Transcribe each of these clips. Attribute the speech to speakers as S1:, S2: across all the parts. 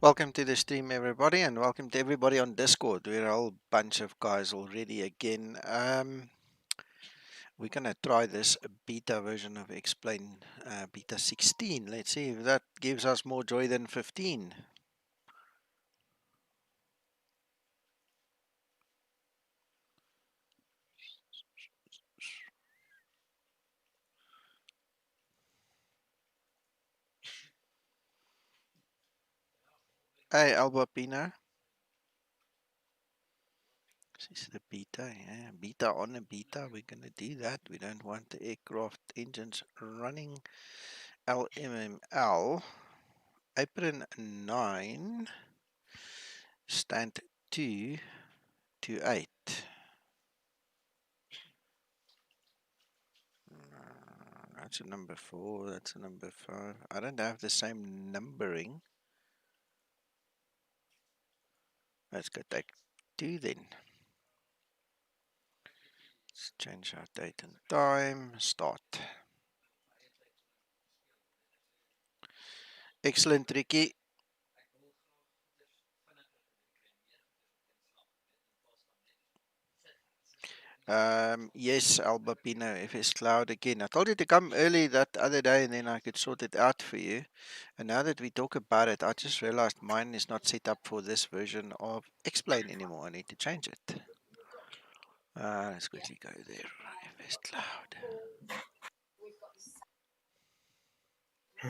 S1: Welcome to the stream, everybody, and welcome to everybody on Discord. We're a whole bunch of guys already again. We're gonna try this beta version of Explain beta 16. Let's see if that gives us more joy than 15. Hey, Albapina. This is the beta, yeah. Beta on a beta. We're gonna do that. We don't want the aircraft engines running. LMML. Apron 9. Stand 2 to 8. That's a number 4, that's a number 5. I don't have the same numbering. Let's go take 2 then. Let's change our date and time. Start. Excellent, Ricky. Yes, Albapino, if it's Cloud again. I told you to come early that other day and then I could sort it out for you. And now that we talk about it, I just realized mine is not set up for this version of Explain anymore. I need to change it. Let's quickly go there. If it's Cloud.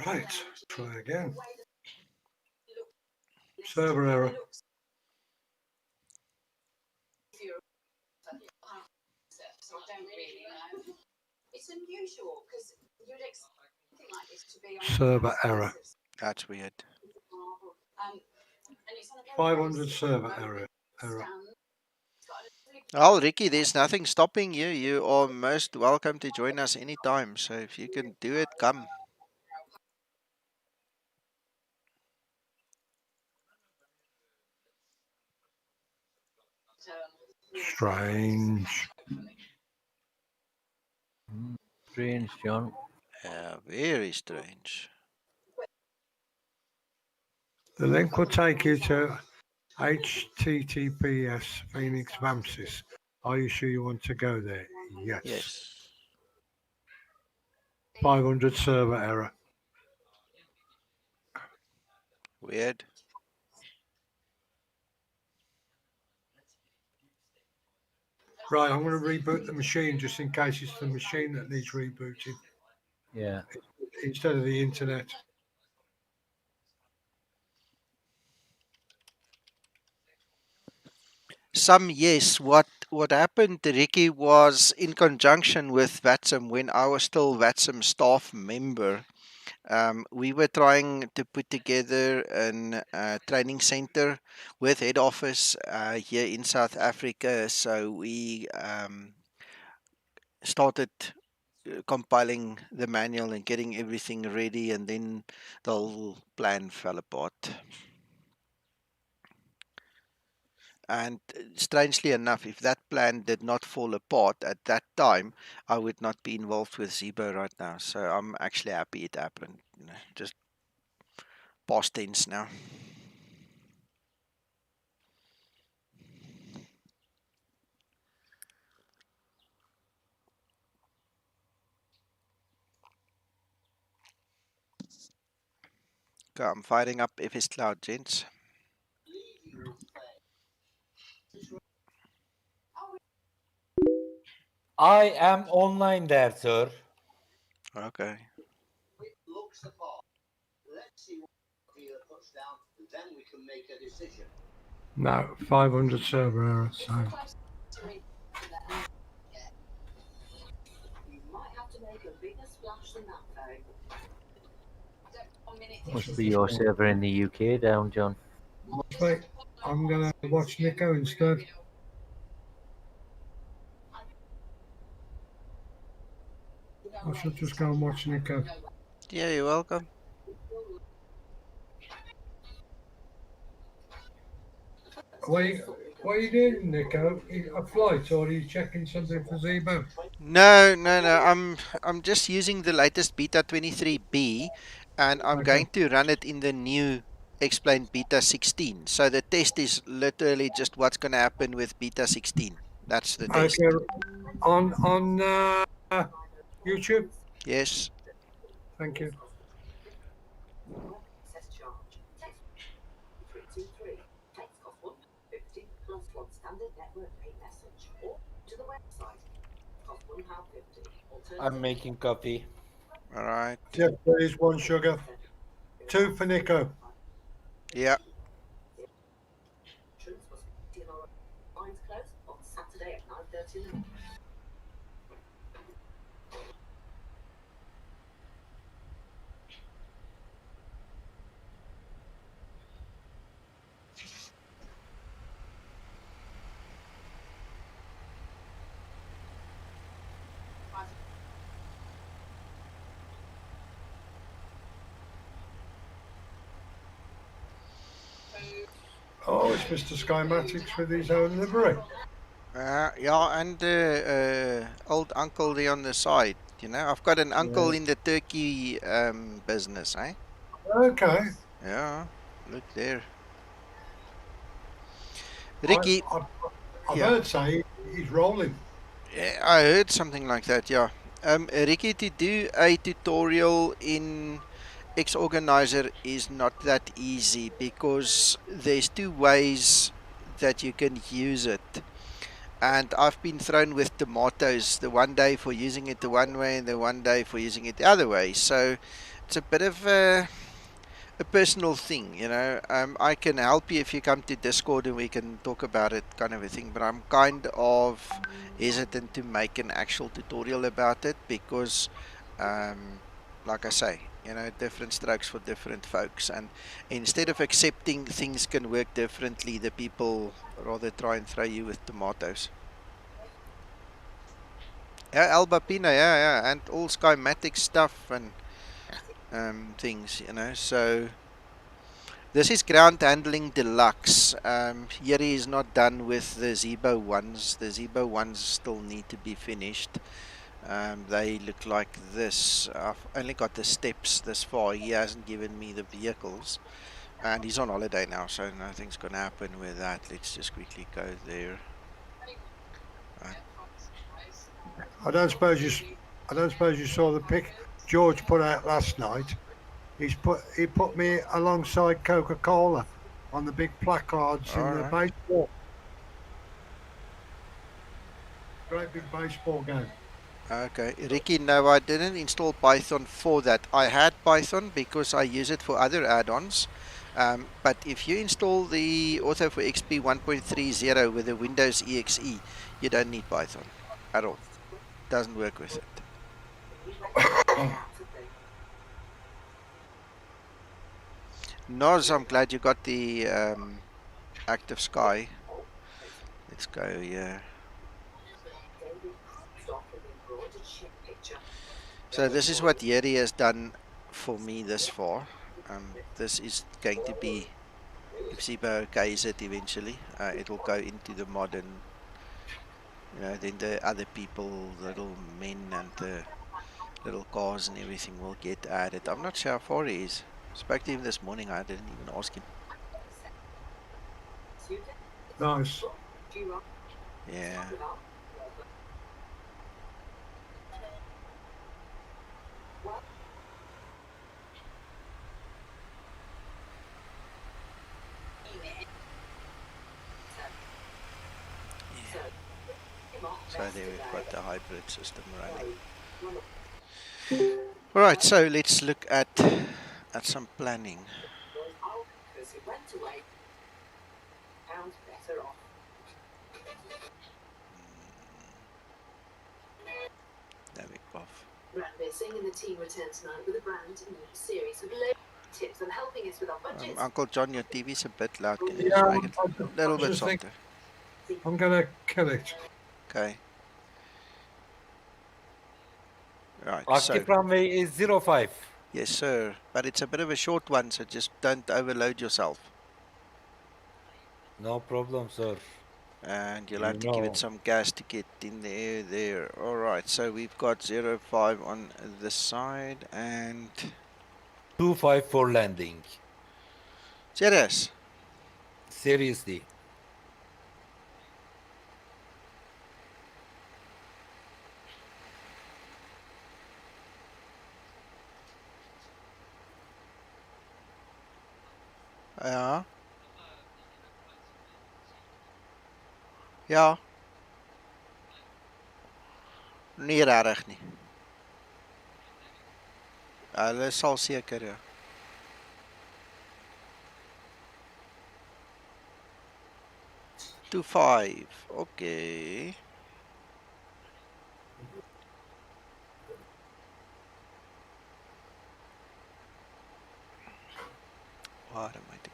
S2: Right, try again. Server error. Server error.
S1: That's weird.
S2: 500 server error.
S1: Well, Ricky, there's nothing stopping you. You are most welcome to join us anytime. So if you can do it, come.
S2: Strange.
S3: Strange, John.
S1: Very strange.
S2: The link will take you to HTTPS Phoenix Vamsis. Are you sure you want to go there? Yes.
S1: Yes.
S2: 500 server error.
S1: Weird.
S2: Right, I'm going to reboot the machine just in case it's the machine that needs rebooting.
S3: Yeah.
S2: Instead of the internet.
S1: Some yes. What happened, Ricky, was in conjunction with VATSIM when I was still VATSIM staff member. We were trying to put together a training center with head office here in South Africa. So we started compiling the manual and getting everything ready, and then the whole plan fell apart. And strangely enough, if that plan did not fall apart at that time, I would not be involved with Zibo right now. So I'm actually happy it happened. Just past tense now. Okay, I'm firing up FS Cloud, gents.
S4: I am online there, sir.
S1: Okay.
S2: No, 500 server error. So.
S3: Must be your server in the UK down, John.
S2: Wait, I'm going to watch Nico instead. I should just go and watch Nico.
S1: Yeah, you're welcome.
S2: What are you doing, Nico? A flight, or are you checking something for Zibo?
S1: No. I'm just using the latest beta 23b, and I'm going to run it in the new explain beta 16. So the test is literally just what's going to happen with beta 16. That's the test.
S2: Okay. On YouTube.
S1: Yes.
S2: Thank you.
S4: I'm making coffee.
S1: All right.
S2: Yes, please. 1 sugar. 2 for Nico.
S1: Yeah.
S2: Oh, it's Mr. Skymatics with his own livery.
S1: Yeah, and the old uncle there on the side. You know, I've got an uncle in the turkey business, eh?
S2: Okay.
S1: Yeah. Look there.
S2: I,
S1: Ricky.
S2: I've
S1: Yeah.
S2: heard say he's rolling.
S1: Yeah, I heard something like that, yeah. Ricky, to do a tutorial in Xorganizer is not that easy because there's two ways that you can use it. And I've been thrown with tomatoes the one day for using it the one way and the one day for using it the other way. So it's a bit of a personal thing, you know. I can help you if you come to Discord and we can talk about it, kind of a thing. But I'm kind of hesitant to make an actual tutorial about it because, like I say, you know, different strokes for different folks. And instead of accepting things can work differently, the people rather try and throw you with tomatoes. Yeah, Alba Pina, yeah, and all schematic stuff and things, you know. So this is ground handling deluxe. Here he is not done with the Zibo ones. The Zibo ones still need to be finished. They look like this. I've only got the steps this far. He hasn't given me the vehicles. And he's on holiday now, so nothing's going to happen with that. Let's just quickly go there.
S2: I don't suppose you saw the pic George put out last night. He put me alongside Coca-Cola on the big placards in the baseball. Great big baseball game.
S1: Okay, Ricky, no, I didn't install Python for that. I had Python because I use it for other add-ons. But if you install the author for XP11.50 with the Windows EXE, you don't need Python at all. Doesn't work with it. Noz, I'm glad you got the Active Sky. Let's go here. So this is what Yeri has done for me this far. This is going to be, if Zibo okays it eventually, it will go into the modern, you know, then the other people, the little men and the little cars and everything will get added. I'm not sure how far he is. Spoke to him this morning, I didn't even ask him.
S2: Nice.
S1: Yeah. So there we've got the hybrid system running. Alright, so let's look at some planning. There we go.
S5: Singh and the team return tonight with a brand new series with loads of tips on helping us with our budgets.
S1: Uncle John, your TV's a bit loud. Can you just make it a little bit softer?
S2: I'm gonna kill it.
S1: Okay. Right,
S4: Active
S1: so
S4: runway is 05.
S1: yes, sir. But it's a bit of a short one, so just don't overload yourself.
S4: No problem, sir.
S1: And you'll have to give it some gas to get in the air there. Alright, so we've got 05 on this side and
S4: 25 for landing.
S1: Serious?
S4: Seriously.
S1: Ja. Ja, nie regtig nie. Hulle sal seker ja. To 5. Okay. What am I doing?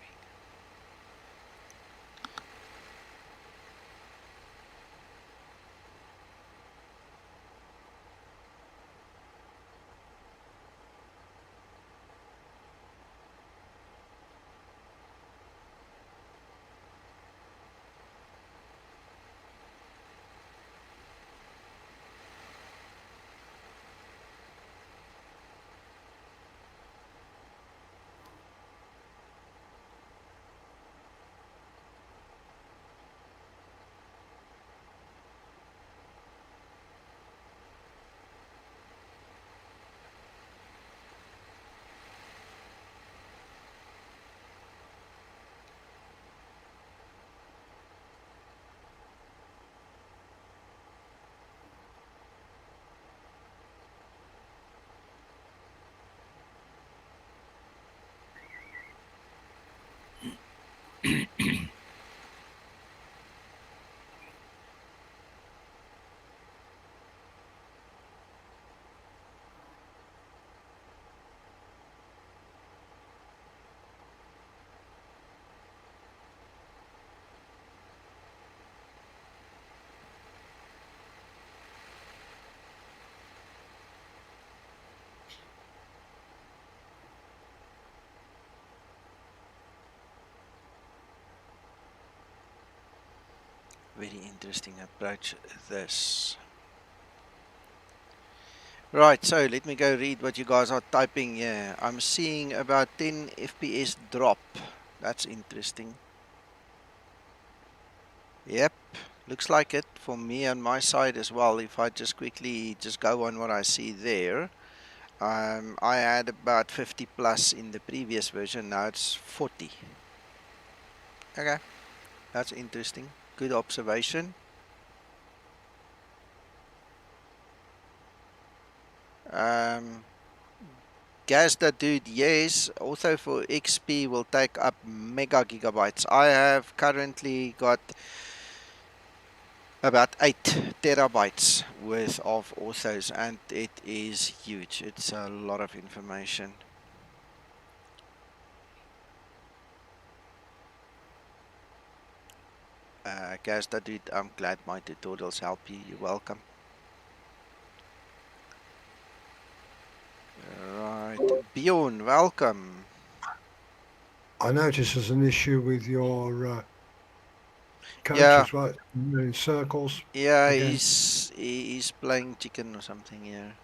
S1: Very interesting approach this. Right, so let me go read what you guys are typing here. I'm seeing about 10 FPS drop. That's interesting. Yep, looks like it for me on my side as well. If I just quickly just go on what I see there. I had about 50 plus in the previous version, now it's 40. Okay, that's interesting. Good observation. Gas that dude, yes, also for XP will take up mega gigabytes. I have currently got about 8 terabytes worth of authos, and it is huge. It's a lot of information. Gas that dude, I'm glad my tutorials help you. You're welcome. Right, Bjorn, welcome.
S2: I notice there's an issue with your coach
S1: Yeah.
S2: as well. In circles.
S1: Yeah,
S2: Again.
S1: he's playing chicken or something here.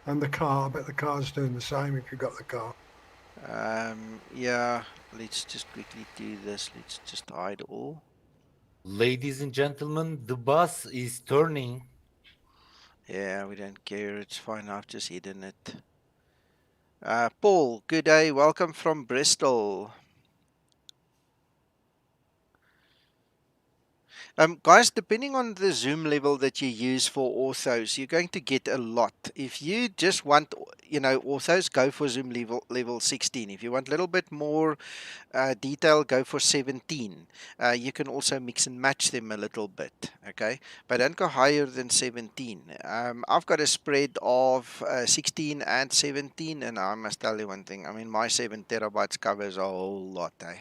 S2: And the car, I bet the car's doing the same if you've got the car.
S1: Yeah, let's just quickly do this. Let's just hide all.
S4: Ladies and gentlemen, the bus is turning.
S1: Yeah, we don't care. It's fine. I've just hidden it. Paul, good day. Welcome from Bristol. Guys, depending on the zoom level that you use for orthos, you're going to get a lot. If you just want, orthos, go for zoom level 16. If you want a little bit more detail, go for 17. You can also mix and match them a little bit, okay? But don't go higher than 17. I've got a spread of 16 and 17, and I must tell you one thing. I mean, my 7 terabytes covers a whole lot, eh?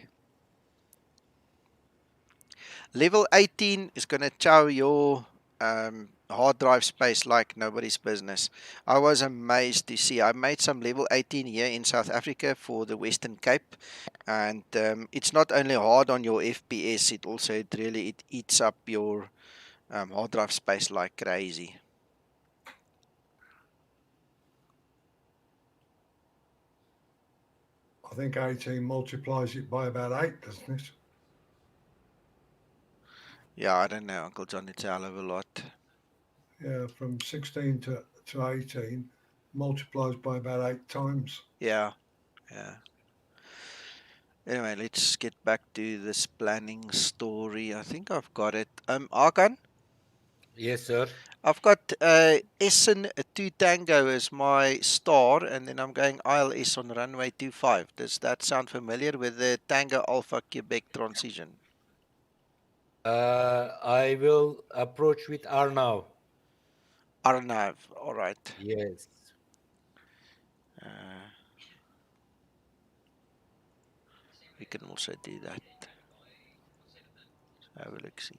S1: Level 18 is going to chow your hard drive space like nobody's business. I was amazed to see. I made some level 18 here in South Africa for the Western Cape, and it's not only hard on your FPS, it eats up your hard drive space like crazy.
S2: I think 18 multiplies it by about 8, doesn't it?
S1: Yeah, I don't know, Uncle John, it's a hell of a lot.
S2: Yeah, from 16 to 18 multiplies by about 8 times.
S1: Yeah, yeah. Anyway, let's get back to this planning story. I think I've got it. Arkan,
S4: Yes, sir.
S1: I've got ESIN 2 Tango as my star, and then I'm going ILS on runway 25. Does that sound familiar with the Tango Alpha Quebec transition?
S4: I will approach with Arnav.
S1: RONAB, all right.
S4: Yes.
S1: Uh, we can also do that. Have a look, see.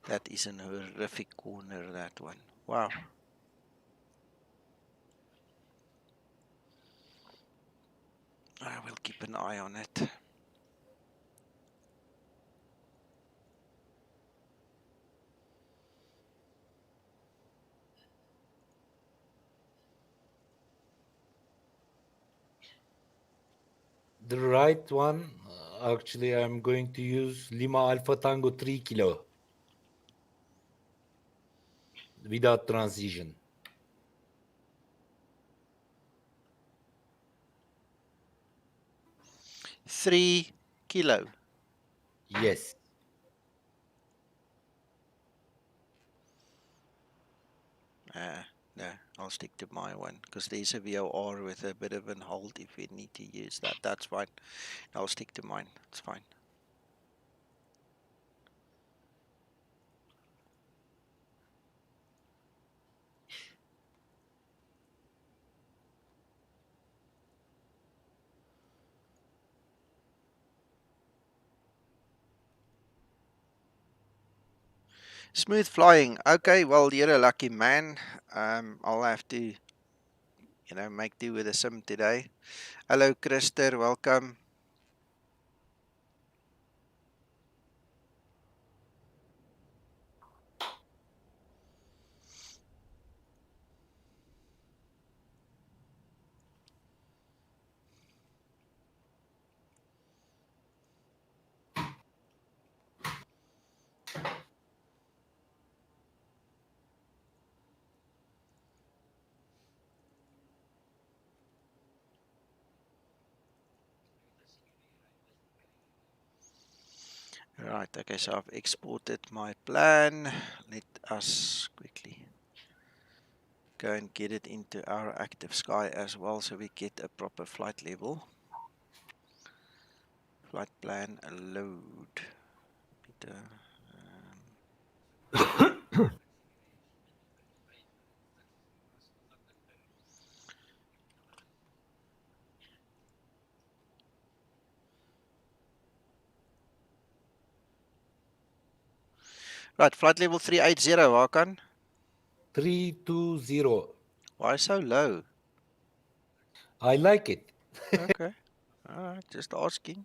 S1: That is an horrific corner, that one. Wow. I will keep an eye on it.
S4: The right one, actually, I'm going to use Lima Alpha Tango 3 kilo without transition.
S1: 3 kilo.
S4: Yes.
S1: No, I'll stick to my one because there's a VOR with a bit of an hold if we need to use that. That's fine. I'll stick to mine. It's fine. Smooth flying. Okay, well, you're a lucky man. I'll have to, make do with a sim today. Hello, Krister. Welcome. Right, okay, so I've exported my plan. Let us quickly go and get it into our active sky as well so we get a proper flight level. Flight plan load. Peter, right, flight level 380, Hakan.
S4: 320.
S1: Why so low?
S4: I like it.
S1: Okay, alright, just asking.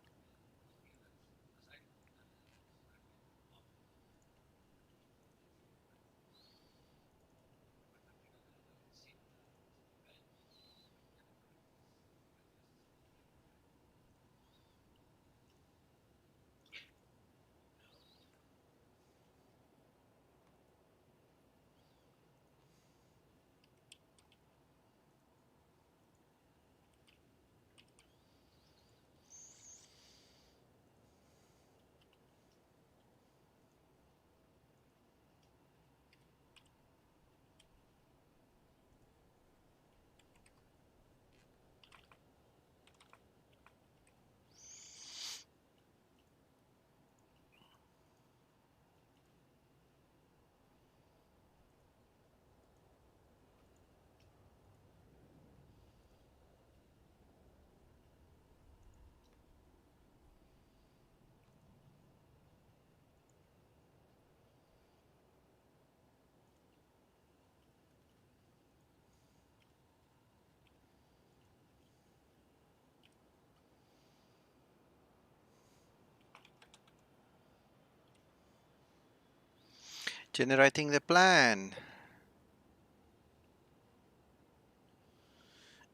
S1: Generating the plan.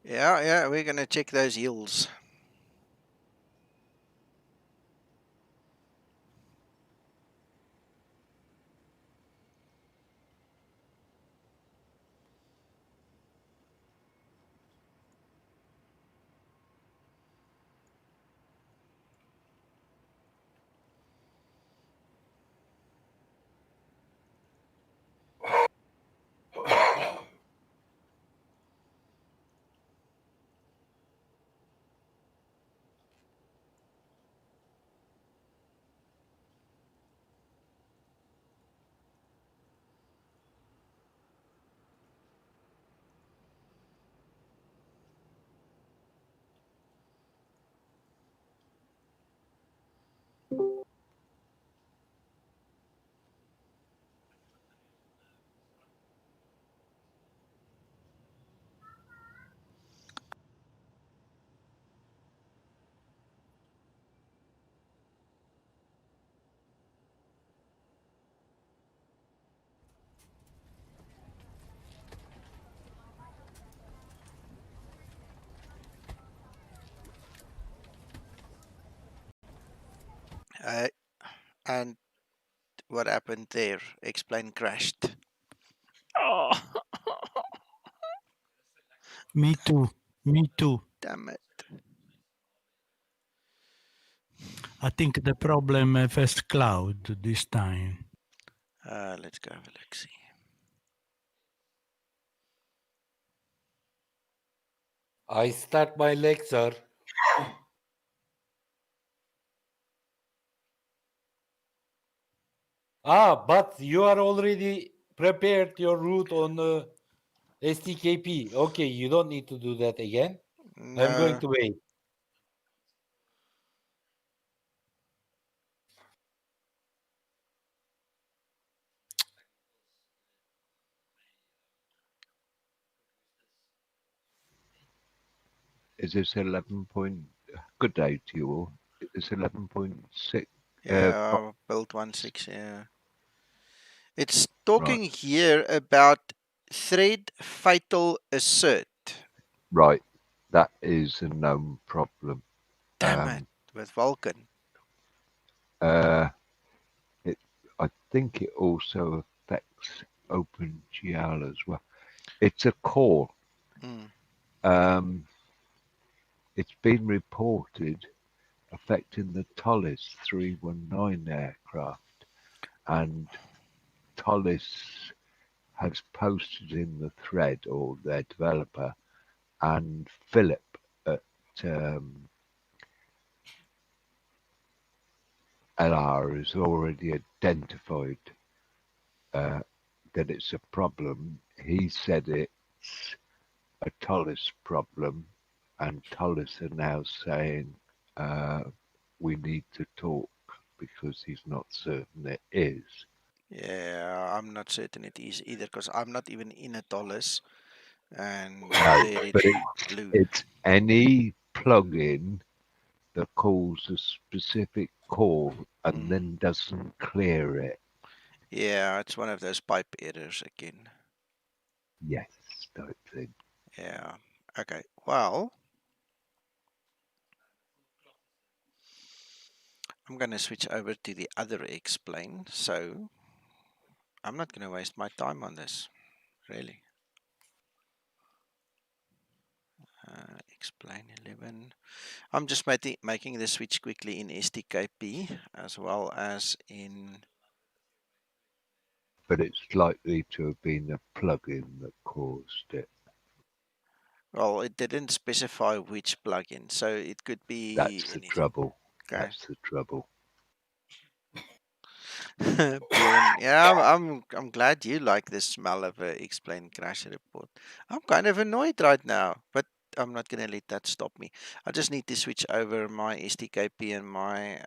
S1: Yeah, we're gonna check those yields. And what happened there? Explain crashed. Oh,
S6: Me too. Me too.
S1: damn it.
S6: I think the problem FS Cloud this time.
S1: Let's go have a look. See.
S4: I start my lecture. But you are already prepared your route on STKP. Okay, you don't need to do that again. I'm going
S1: No,
S4: to wait.
S7: Is this 11 point? Good day to you all. It's 11.6.
S1: yeah, build 1.6. Yeah, it's talking here about thread fatal assert.
S7: Right. That is a known problem.
S1: Damn it, with Vulcan.
S7: I think it also affects OpenGL as well. It's a call.
S1: Mm.
S7: It's been reported affecting the Tullis 319 aircraft, and Tullis has posted in the thread, or their developer, and Philip at LR has already identified that it's a problem. He said it's a Tullis problem, and Tullis are now saying we need to talk because he's not certain it is.
S1: Yeah, I'm not certain it is either because I'm not even in a Tollus, and
S7: No,
S1: there it
S7: but
S1: blew.
S7: it's any plugin that calls a specific call and then doesn't clear it.
S1: Yeah, it's one of those pipe errors again.
S7: Yes, type thing.
S1: Yeah. Okay. Well, I'm going to switch over to the other explain. So I'm not going to waste my time on this, really. Explain 11. I'm just making the switch quickly in STKP as well as in.
S7: But it's likely to have been a plugin that caused it.
S1: Well, it didn't specify which plugin, so it could be
S7: That's the
S1: anything.
S7: trouble.
S1: Okay.
S7: That's the trouble.
S1: Bjorn, yeah, I'm glad you like the smell of a explain crash report. I'm kind of annoyed right now, but I'm not gonna let that stop me. I just need to switch over my STKP and my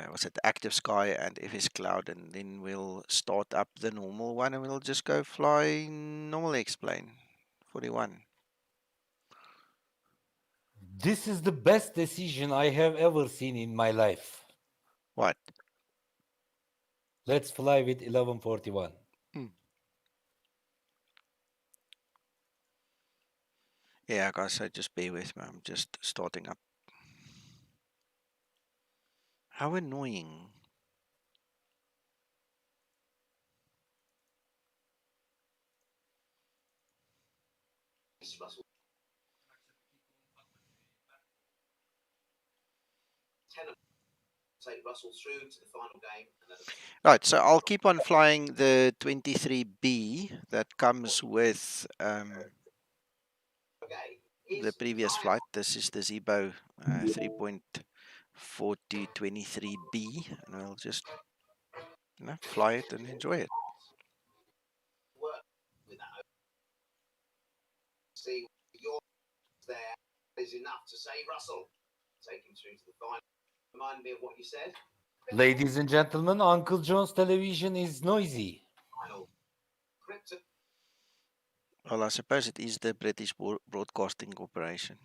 S1: what's it, Active Sky and FS Cloud, and then we'll start up the normal one and we'll just go fly normal explain 41.
S4: This is the best decision I have ever seen in my life.
S1: What?
S4: Let's fly with 1141.
S1: Yeah, guys, so just bear with me. I'm just starting up. How annoying.
S5: Russell. Take Russell through to the final game.
S1: Right, so I'll keep on flying the 23B that comes with the previous flight. This is the Zibo 3.42.23b, and we'll just fly it and enjoy it.
S5: See, you're there is enough to say Russell. Take him through to the final. Remind me of what you said.
S4: Ladies and gentlemen, Uncle John's television is noisy.
S5: Final.
S1: Well, I suppose it is the British Broadcasting Corporation.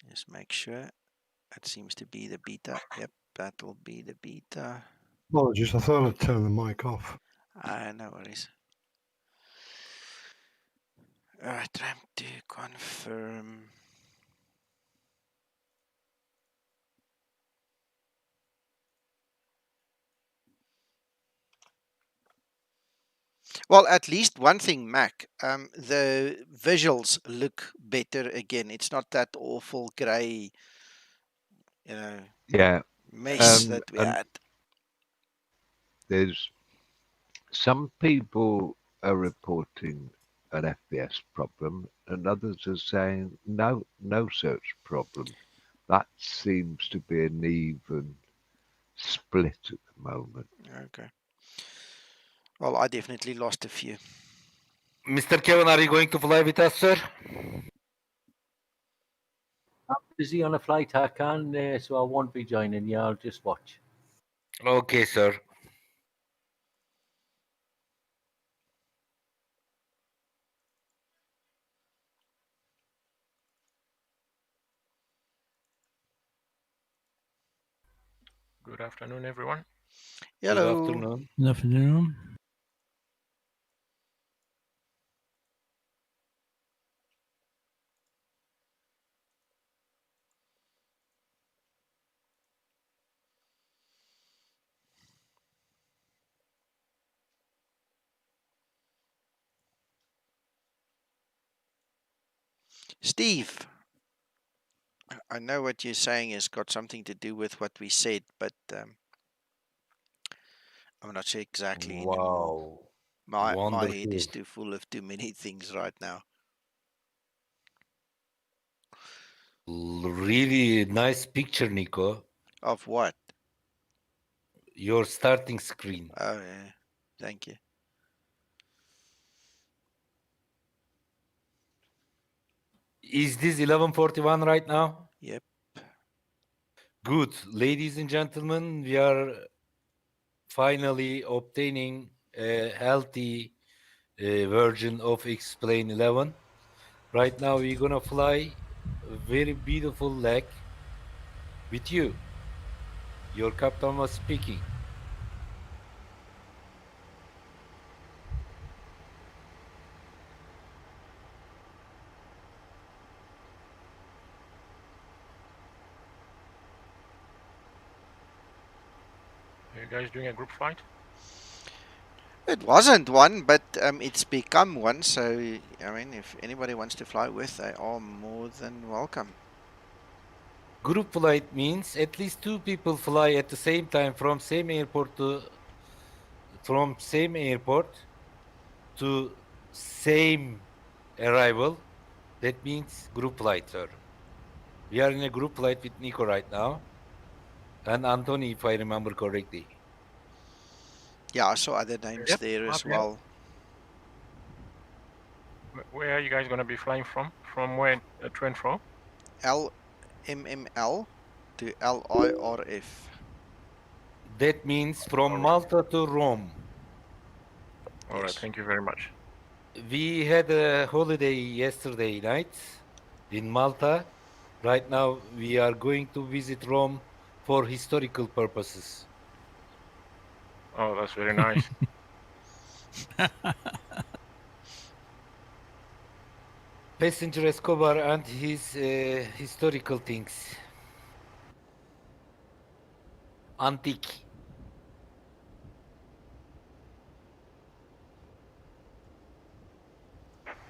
S1: Just make sure. That seems to be the beta. Yep, that will be the beta.
S2: Apologies, I thought I'd turn the mic off.
S1: No worries. Alright, time to confirm. Well, at least one thing, Mac. The visuals look better again. It's not that awful grey,
S7: Yeah,
S1: mess that we
S7: and
S1: had.
S7: there's some people are reporting an FPS problem, and others are saying no such problem. That seems to be an even split at the moment.
S1: Okay. Well, I definitely lost a few.
S4: Mr. Kevin, are you going to fly with us, sir?
S3: I'm busy on a flight, I can, so I won't be joining you. I'll just watch.
S4: Okay, sir.
S8: Good afternoon, everyone.
S1: Hello.
S4: Good afternoon.
S6: Good afternoon.
S1: Steve, I know what you're saying has got something to do with what we said, but I'm not sure exactly anymore. My head is
S4: Wonderful.
S1: too full of too many things right now.
S4: Really nice picture, Nico.
S1: Of what?
S4: Your starting screen.
S1: Oh, yeah. Thank you.
S4: Is this 11:41 right now?
S1: Yep.
S4: Good. Ladies and gentlemen, we are finally obtaining a healthy version of X-Plane 11. Right now, we're going to fly a very beautiful leg with you. Your captain was speaking.
S8: Are you guys doing a group flight?
S1: It wasn't one, but it's become one. So, I mean, if anybody wants to fly with, they are more than welcome.
S4: Group flight means at least two people fly at the same time from same airport to same arrival. That means group flight, sir. We are in a group flight with Nico right now, and Anthony, if I remember correctly.
S1: Yeah, I saw other names
S8: Yep,
S1: there as
S8: up, yeah.
S1: well.
S8: Where are you guys going to be flying from? From where to and fro?
S1: LMML to LIRF.
S4: That means from Malta to Rome.
S8: All right,
S1: Yes.
S8: thank you very much.
S4: We had a holiday yesterday night in Malta. Right now, we are going to visit Rome for historical purposes.
S8: Oh, that's very nice.
S4: Passenger Escobar and his historical things. Antique.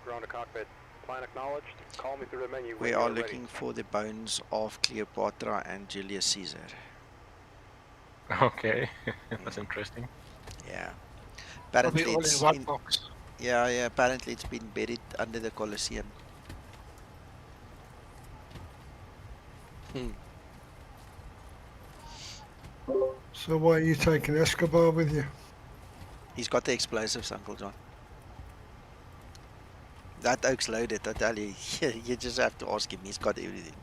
S9: Ground to cockpit. Plan acknowledged. Call me through the menu when
S1: We
S9: you
S1: are
S9: are ready.
S1: looking for the bones of Cleopatra and Julius Caesar.
S8: Okay, that's interesting.
S1: Yeah.
S8: Probably
S1: Apparently
S8: all in
S1: it's
S8: one
S1: in,
S8: box.
S1: yeah, apparently it's been buried under the Colosseum.
S2: So why are you taking Escobar with you?
S1: He's got the explosives, Uncle John. That oak's loaded, I tell you. You just have to ask him. He's got everything.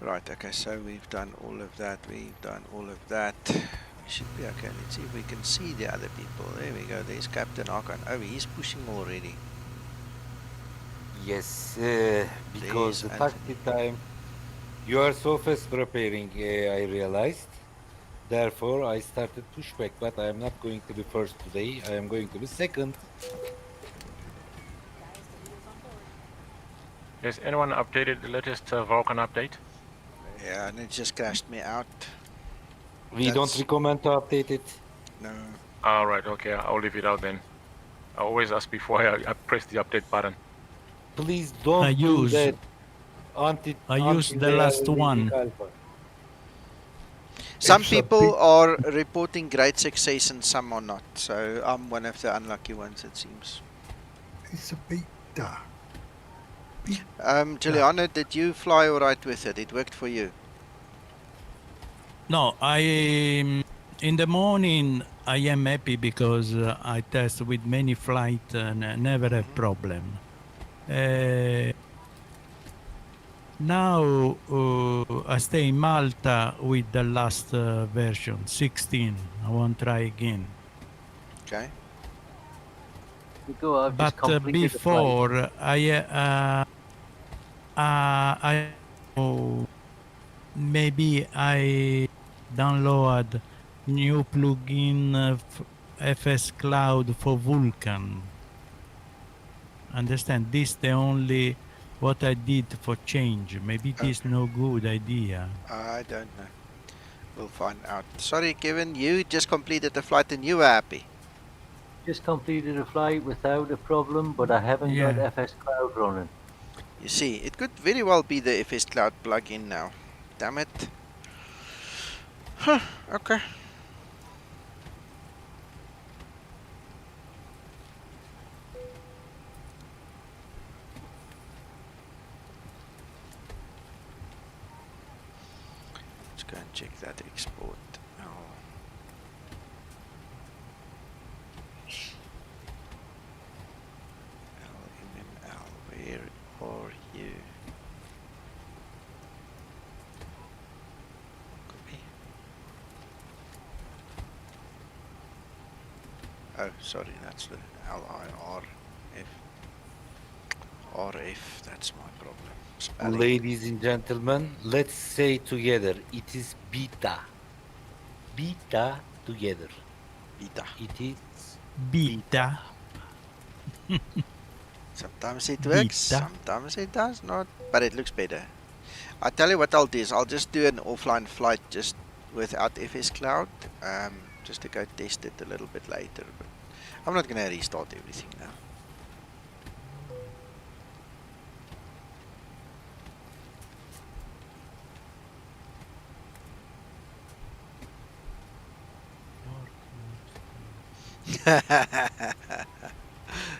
S1: Right, okay, so we've done all of that. We've done all of that. We should be okay. Let's see if we can see the other people. There we go. There's Captain Archon. Oh, he's pushing already.
S4: Yes, because
S1: There's
S4: the
S1: Anthony.
S4: taxi time. You are so fast preparing, I realized. Therefore, I started pushback, but I am not going to be first today. I am going to be second.
S8: Has anyone updated the latest Vulcan update?
S1: Yeah, and it just crashed me out.
S4: We don't
S1: That's
S4: recommend to update it.
S1: no.
S8: All right, okay, I'll leave it out then. I always ask before I press the update button.
S4: Please
S6: I
S4: don't do
S6: use
S4: that until
S6: the
S4: they are
S6: last
S4: releasing
S6: one.
S4: alpha.
S1: Some
S2: It's a
S1: people
S2: big-
S1: are reporting great success and some are not. So I'm one of the unlucky ones, it seems.
S2: It's a beta.
S1: Juliana, did you fly all right with it? It worked for you?
S6: No, in the morning I am happy because I test with many flights and never have problem. Now I stay in Malta with the last version 16. I won't try again.
S1: Okay.
S3: Go, I've just
S6: But
S3: completed the flight.
S6: before I maybe I download new plugin FS Cloud for Vulkan. Understand? This the only what I did for change. Maybe this no good idea.
S1: I don't know. We'll find out. Sorry, Kevin, you just completed the flight and you were happy.
S3: Just completed a flight without a problem, but I haven't got
S6: Yeah.
S3: FS Cloud running.
S1: You see, it could very well be the FS Cloud plugin now. Damn it. Huh, okay. Let's go and check that export. Oh. LMML, where are you? Copy. Oh, sorry, that's the LIRF. RF, that's my problem. Spelling.
S4: Ladies and gentlemen, let's say together, it is beta. Beta together.
S1: Beta.
S4: It is
S6: Beta.
S1: Sometimes it works,
S6: Beta.
S1: sometimes it does not, but it looks better. I'll tell you what I'll do is I'll just do an offline flight just without FS Cloud, just to go test it a little bit later. But I'm not going to restart everything now.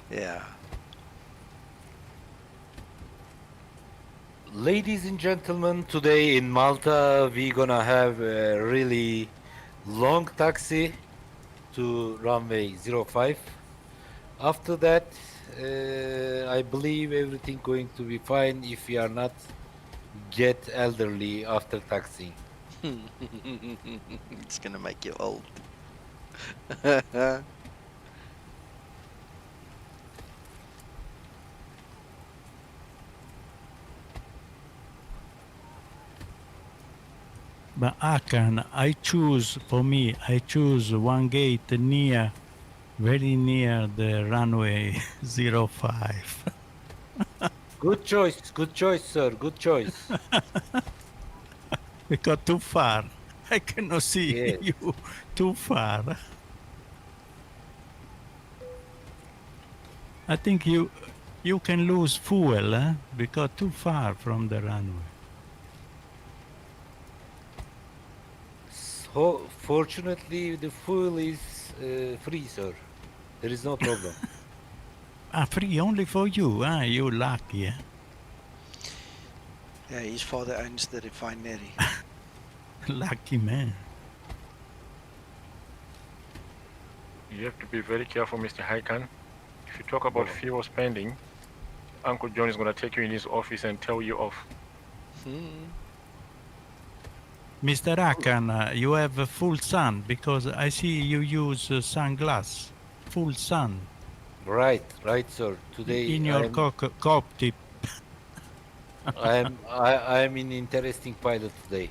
S1: Yeah.
S4: Ladies and gentlemen, today in Malta we're gonna have a really long taxi to runway 05. After that, I believe everything going to be fine if we are not get elderly after taxiing.
S1: It's going to make you old.
S6: But I choose one gate near, very near the runway 05.
S4: Good choice, sir. Good choice.
S6: Because too far. I cannot see
S4: Yes.
S6: you too far. I think you can lose fuel, because too far from the runway.
S4: So, fortunately, the fuel is free, sir. There is no problem.
S6: Free only for you, you lucky.
S1: Yeah, his father owns the refinery.
S6: Lucky man.
S8: You have to be very careful, Mr. Haikan. If you talk about fuel spending, Uncle John is going to take you in his office and tell you off.
S6: Mr. Akan, you have a full sun, because I see you use sunglass. Full sun.
S4: Right, sir. Today
S6: In your cockpit.
S4: I'm an interesting pilot today.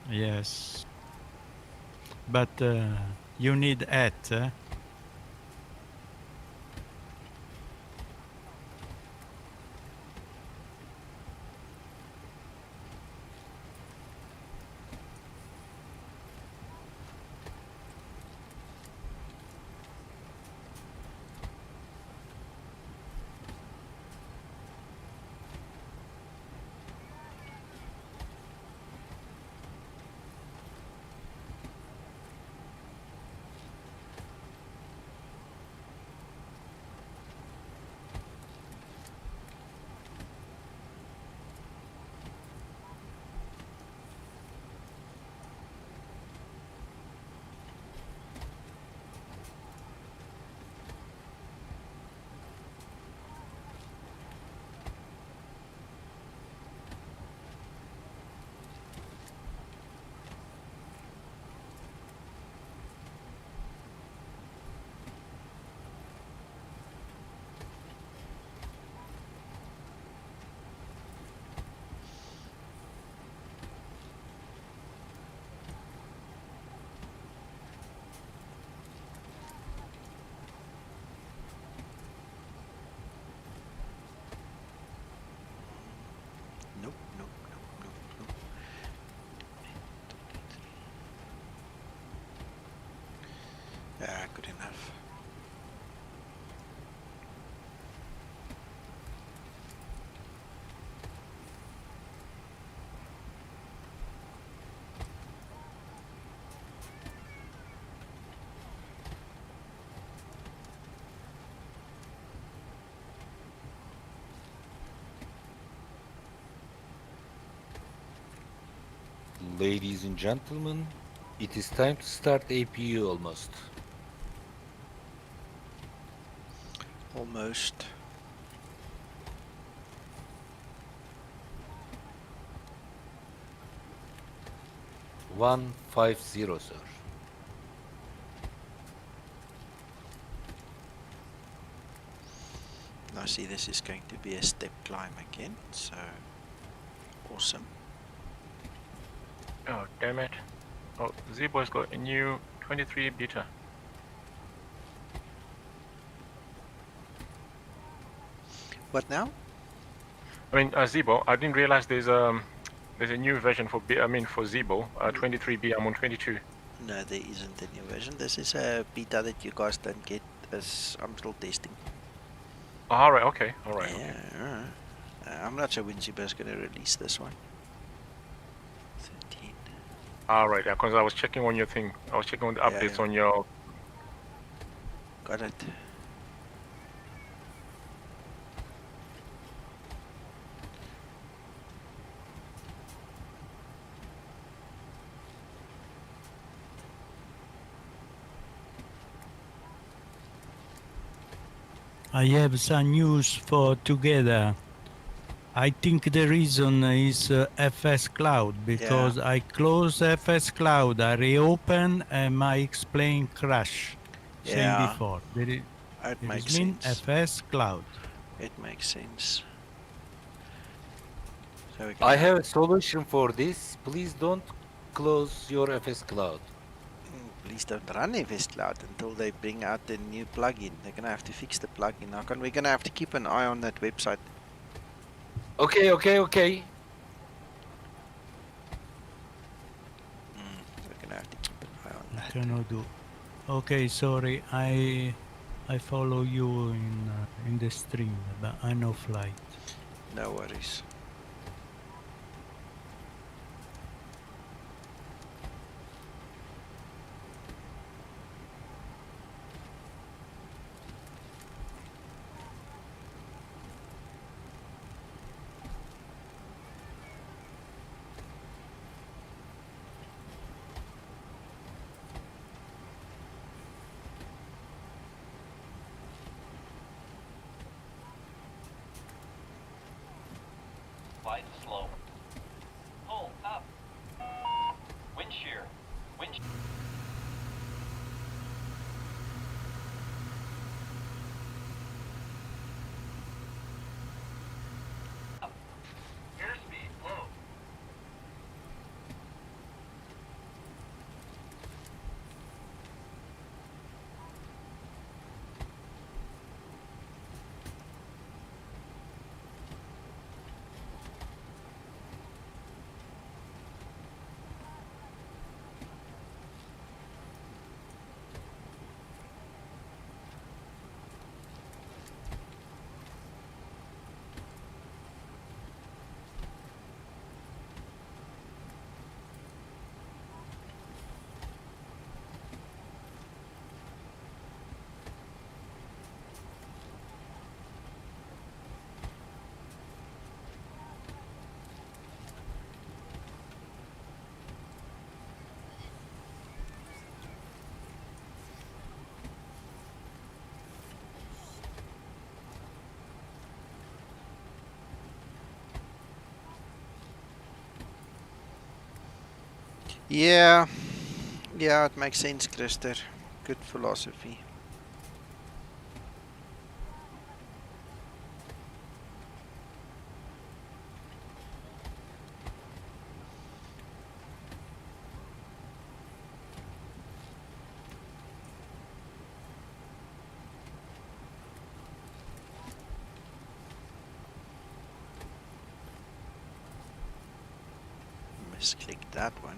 S6: Yes. But you need hat.
S1: Nope. Yeah, good enough.
S4: Ladies and gentlemen, it is time to start APU almost.
S1: Almost.
S4: One 50, sir.
S1: Now see, this is going to be a step climb again, so awesome.
S8: Oh, damn it. Oh, Zibo's got a new 23 beta.
S1: What now?
S8: I mean, Zibo, I didn't realize there's a new version for for Zibo, 23B. I'm on 22.
S1: No, there isn't a new version. This is a beta that you guys don't get, as I'm still testing.
S8: All right, okay, all right.
S1: Yeah,
S8: Okay.
S1: I'm not sure when Zibo's going to release this one. 13.
S8: All right, yeah, because I was checking on your thing. I was checking on the updates on your.
S1: Got it.
S6: I have some news for together. I think the reason is FS Cloud, because I close FS Cloud, I reopen, and my explain crash. Same before.
S1: It makes sense.
S6: FS Cloud.
S1: It makes sense. So
S4: I have a solution for this. Please don't close your FS Cloud.
S1: Please don't run FS Cloud until they bring out the new plugin. They're gonna have to fix the plugin. We're gonna have to keep an eye on that website.
S4: Okay.
S1: We're gonna have to keep an eye on
S6: I
S1: that.
S6: cannot do. Okay, sorry. I follow you in the stream, but I no flight.
S1: No worries.
S10: Slide slow. Pull up. Wind shear. Wind. Up. Airspeed low.
S1: Yeah, it makes sense, Christer. Good philosophy. Misclick that one.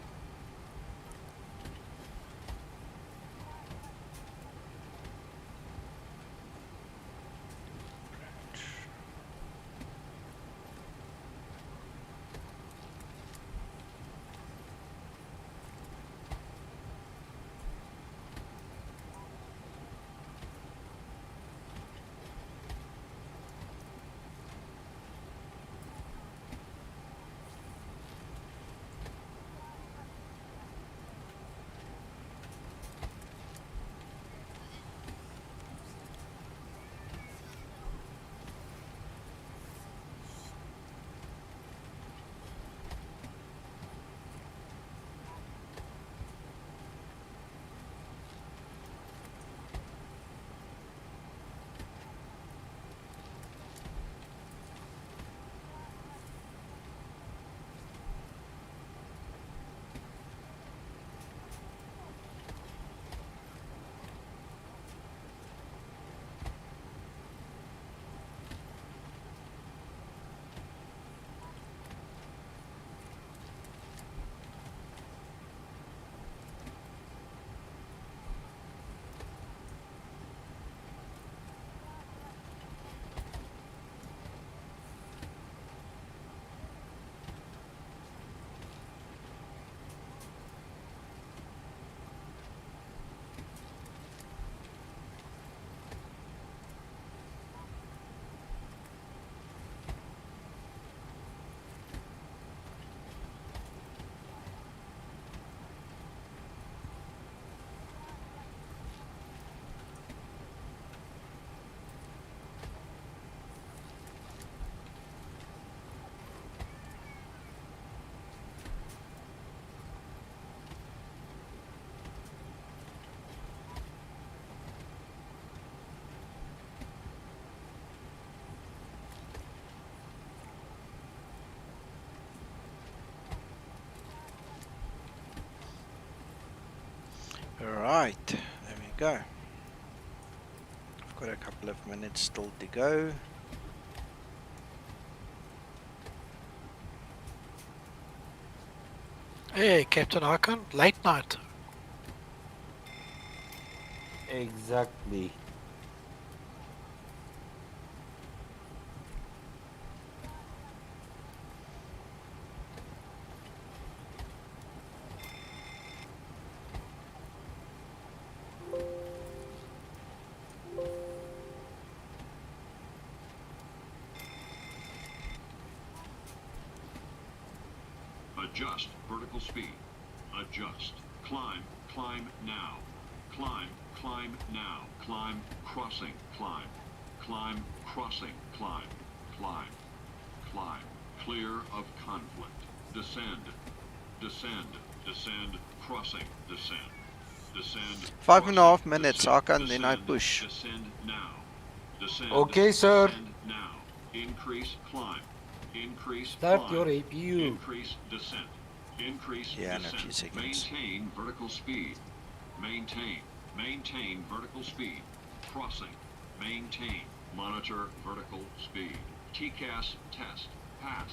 S1: Alright, there we go. I've got a couple of minutes still to go.
S11: Hey, Captain Hakan, late night.
S4: Exactly.
S12: Adjust vertical speed. Adjust. Climb. Climb now. Climb. Climb now. Climb. Crossing. Climb. Climb. Crossing. Climb. Climb. Climb. Clear of conflict. Descend. Descend. Descend. Crossing. Descend. Descend.
S1: 5.5 minutes, Hakan, then I push.
S12: Descend now. Descend.
S4: Okay, sir.
S12: Descend now. Increase climb. Increase
S4: Start
S12: climb.
S4: your APU.
S12: Increase descent. Increase
S1: Yeah, in a
S12: descent.
S1: few seconds.
S12: Maintain vertical speed. Maintain. Maintain vertical speed. Crossing. Maintain. Monitor vertical speed. TCAS test. Pass.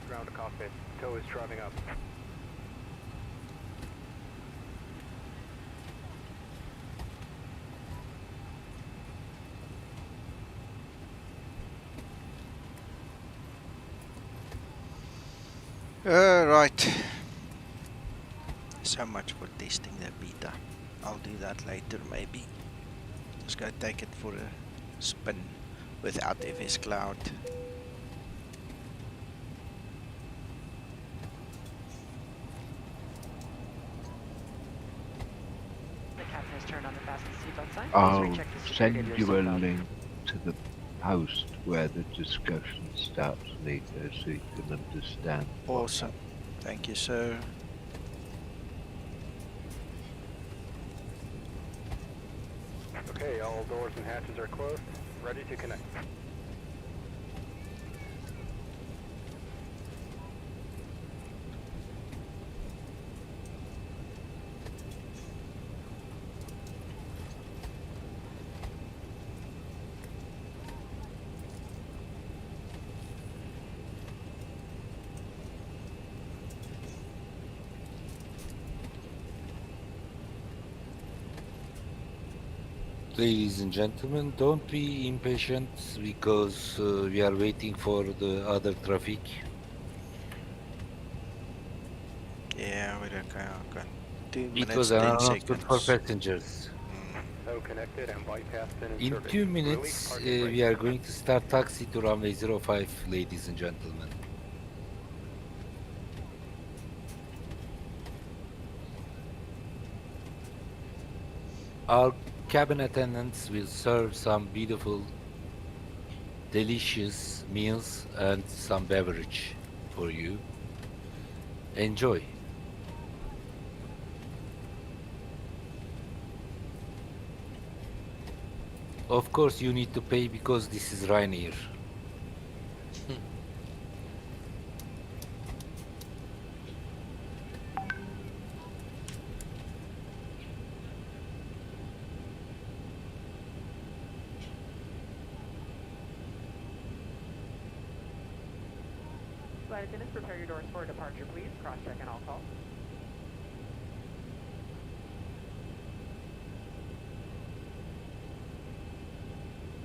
S9: Ground to cockpit. Tow is driving up.
S1: Right. So much for testing the beta. I'll do that later maybe. Just go take it for a spin without FS Cloud.
S13: The captain has turned on the fasten seatbelt sign. Please
S7: I'll
S13: recheck the security
S7: send
S13: of
S7: you
S13: your
S7: a
S13: seatbelt.
S7: link to the post where the discussion starts, Nico, so you can understand.
S1: Awesome. Thank you, sir.
S9: Okay, all doors and hatches are closed. Ready to connect.
S4: Ladies and gentlemen, don't be impatient because we are waiting for the other traffic.
S1: Yeah, we're okay. Okay. 2
S4: It
S1: minutes,
S4: was
S1: 10
S4: announced for
S1: seconds.
S4: passengers.
S9: Tow connected and bypass pin
S4: In
S9: inserted.
S4: 2
S9: Release
S4: minutes,
S9: parking brake.
S4: we are going to start taxi to runway 05, ladies and gentlemen. Our cabin attendants will serve some beautiful, delicious meals and some beverage for you. Enjoy. Of course, you need to pay because this is Ryanair.
S13: Flight attendants, prepare your doors for departure, please. Cross-check and all calls.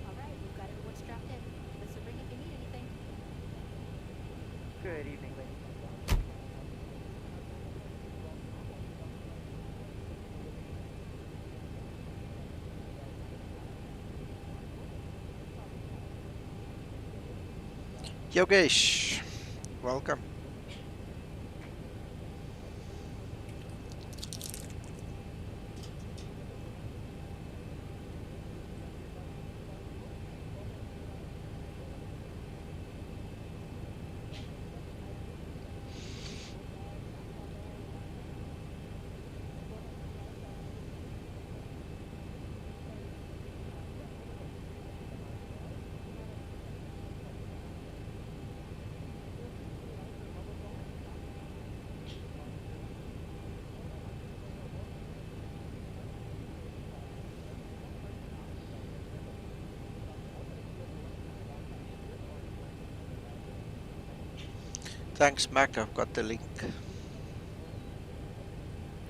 S14: All right, we've got everyone strapped in. Give us a ring if you need anything.
S13: Good evening, ladies.
S1: Yogesh, welcome. Thanks, Mac. I've got the link.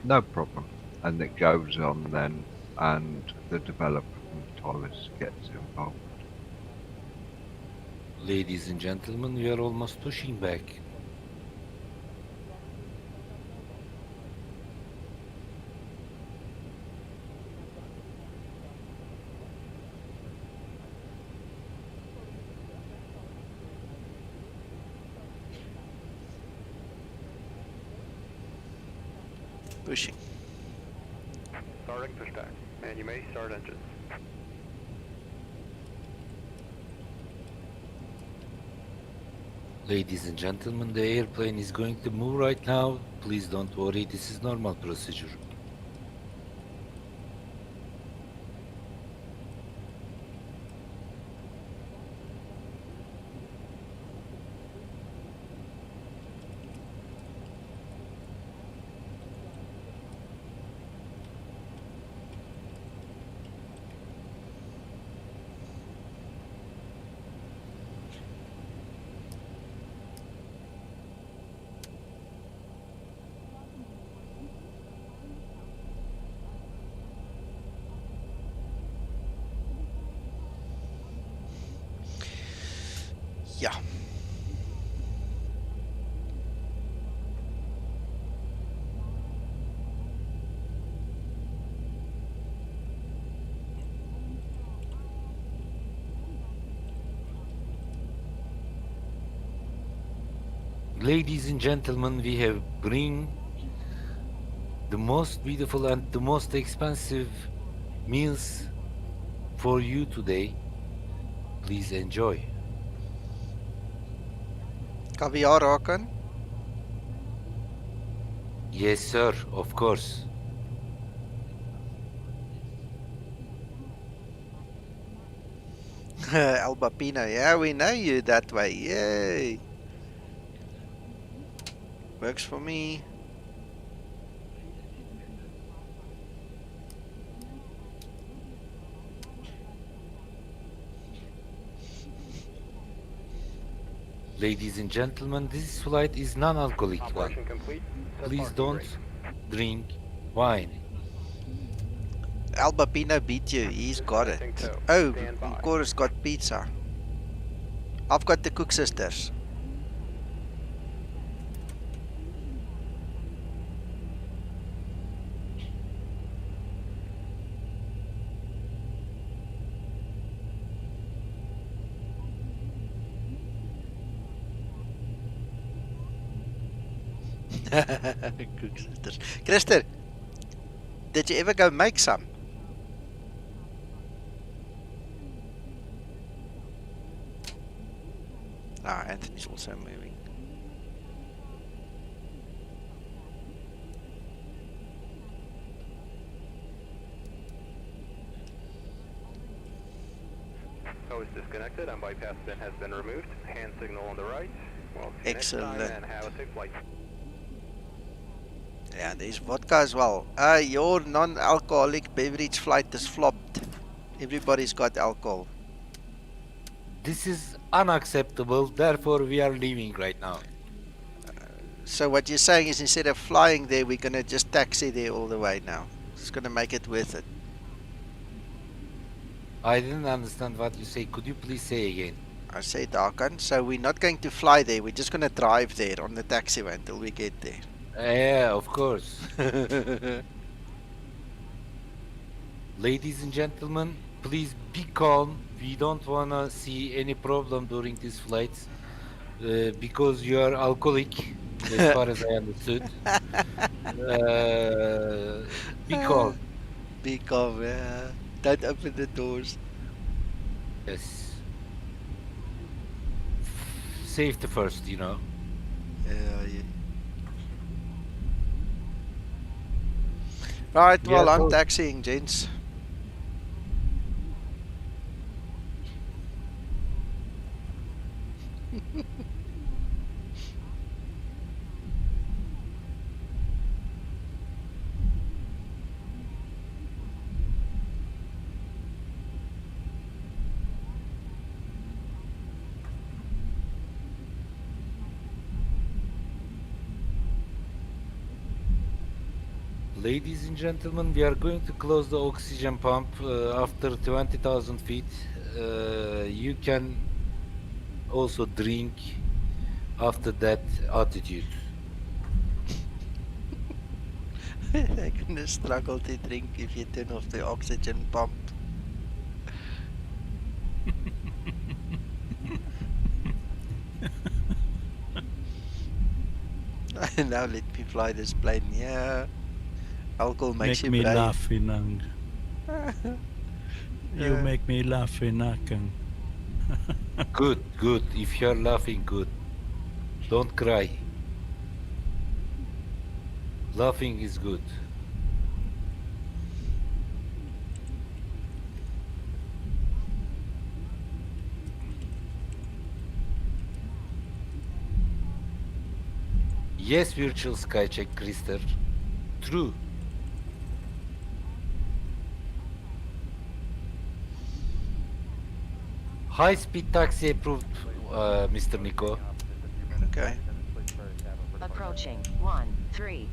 S7: No problem. And it goes on then, and the developer from Tollis gets involved.
S4: Ladies and gentlemen, we are almost pushing back.
S1: Pushing.
S9: Starting pushback. And you may start engines.
S4: Ladies and gentlemen, the airplane is going to move right now. Please don't worry, this is normal procedure.
S1: Yeah.
S4: Ladies and gentlemen, we have bring the most beautiful and the most expensive meals for you today. Please enjoy.
S1: Caviar Hakan.
S4: Yes, sir, of course.
S1: Albapino, yeah, we know you that way. Yay. Works for me.
S4: Ladies and gentlemen, this flight is non-alcoholic one.
S9: Operation complete. Set
S4: Please
S9: parking
S4: don't
S9: brake.
S4: drink wine.
S1: Albapino beat you. He's got it. Oh, Cora's got pizza. I've got the Cook Sisters. Cook Sisters. Christer, did you ever go make some? Ah, Anthony's also moving.
S9: Tow is disconnected and bypass bin has been removed. Hand signal on the right. Well, see you next time
S1: Excellent.
S9: and have a safe flight.
S1: Yeah, there's vodka as well. Your non-alcoholic beverage flight is flopped. Everybody's got alcohol.
S4: This is unacceptable, therefore we are leaving right now.
S1: So what you're saying is instead of flying there, we're gonna just taxi there all the way now. It's gonna make it worth it.
S4: I didn't understand what you say. Could you please say again?
S1: I said Hakan, so we're not going to fly there. We're just gonna drive there on the taxiway until we get there.
S4: Yeah, of course. Ladies and gentlemen, please be calm. We don't wanna see any problem during these flights because you are alcoholic, as far as I understood. Be calm.
S1: Be calm, yeah. Don't open the doors.
S4: Yes. Safety first, you know.
S1: Yeah. Right, well, I'm taxiing, gents.
S4: Ladies and gentlemen, we are going to close the oxygen pump after 20,000 feet. You can also drink after that altitude.
S1: They're gonna struggle to drink if you turn off the oxygen pump. Now let me fly this plane. Yeah. Alcohol makes you
S6: me
S1: brave.
S6: laugh in You make me laugh in Hakan.
S4: Good. If you're laughing, good. Don't cry. Laughing is good. Yes, virtual skycheck, Krister. True. High-speed taxi approved, Mr. Nico.
S1: Okay.
S15: Approaching 13.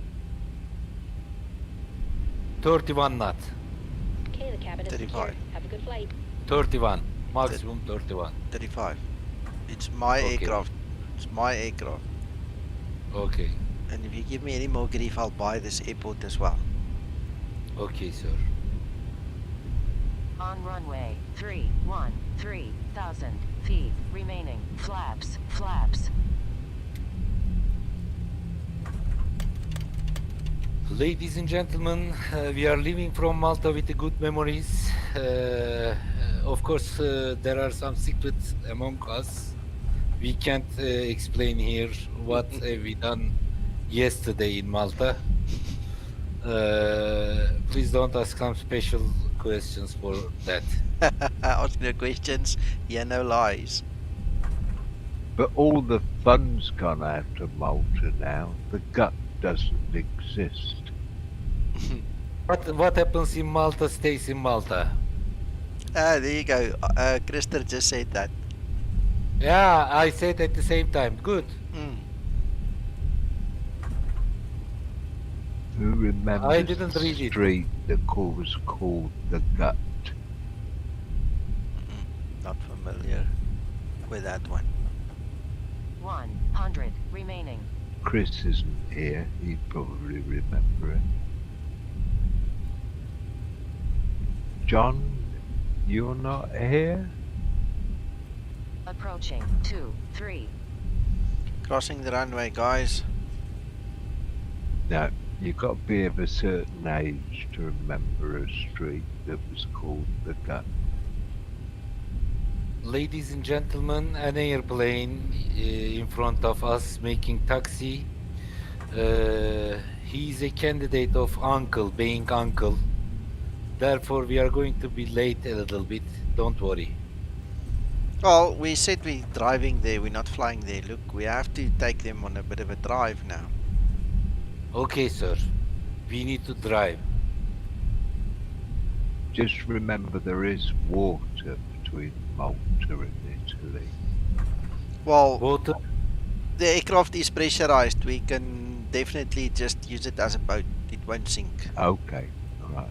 S4: 31 knot.
S14: Okay, the cabin is
S1: 35.
S14: secure. Have a good flight.
S4: 31. Maximum 31.
S1: 35. It's my aircraft. It's my aircraft.
S4: Okay.
S1: And if you give me any more grief, I'll buy this airport as well.
S4: Okay, sir.
S15: On runway 3,000 feet remaining. Flaps.
S4: Ladies and gentlemen, we are leaving from Malta with the good memories. Of course, there are some secrets among us. We can't explain here what have we done yesterday in Malta. Please don't ask some special questions for that.
S1: Ask no questions, yeah, no lies.
S7: But all the fun's gone out of Malta now. The gut doesn't exist.
S4: What happens in Malta stays in Malta.
S1: There you go. Krister just said that.
S4: Yeah, I said at the same time. Good.
S7: Who remembers
S4: I didn't
S7: the
S4: read it.
S7: street that was called the Gut?
S1: Not familiar with that one.
S15: 100 remaining.
S7: Chris isn't here. He'd probably remember it. John, you're not here?
S15: Approaching 23.
S1: Crossing the runway, guys.
S7: No, you've got to be of a certain age to remember a street that was called the Gut.
S4: Ladies and gentlemen, an airplane in front of us making taxi. He's a candidate of uncle, being uncle. Therefore, we are going to be late a little bit. Don't worry.
S1: Well, we said we're driving there, we're not flying there. Look, we have to take them on a bit of a drive now.
S4: Okay, sir. We need to drive.
S7: Just remember there is water between Malta and Italy.
S1: Well,
S4: water.
S1: The aircraft is pressurized. We can definitely just use it as a boat. It won't sink.
S7: Okay, all right.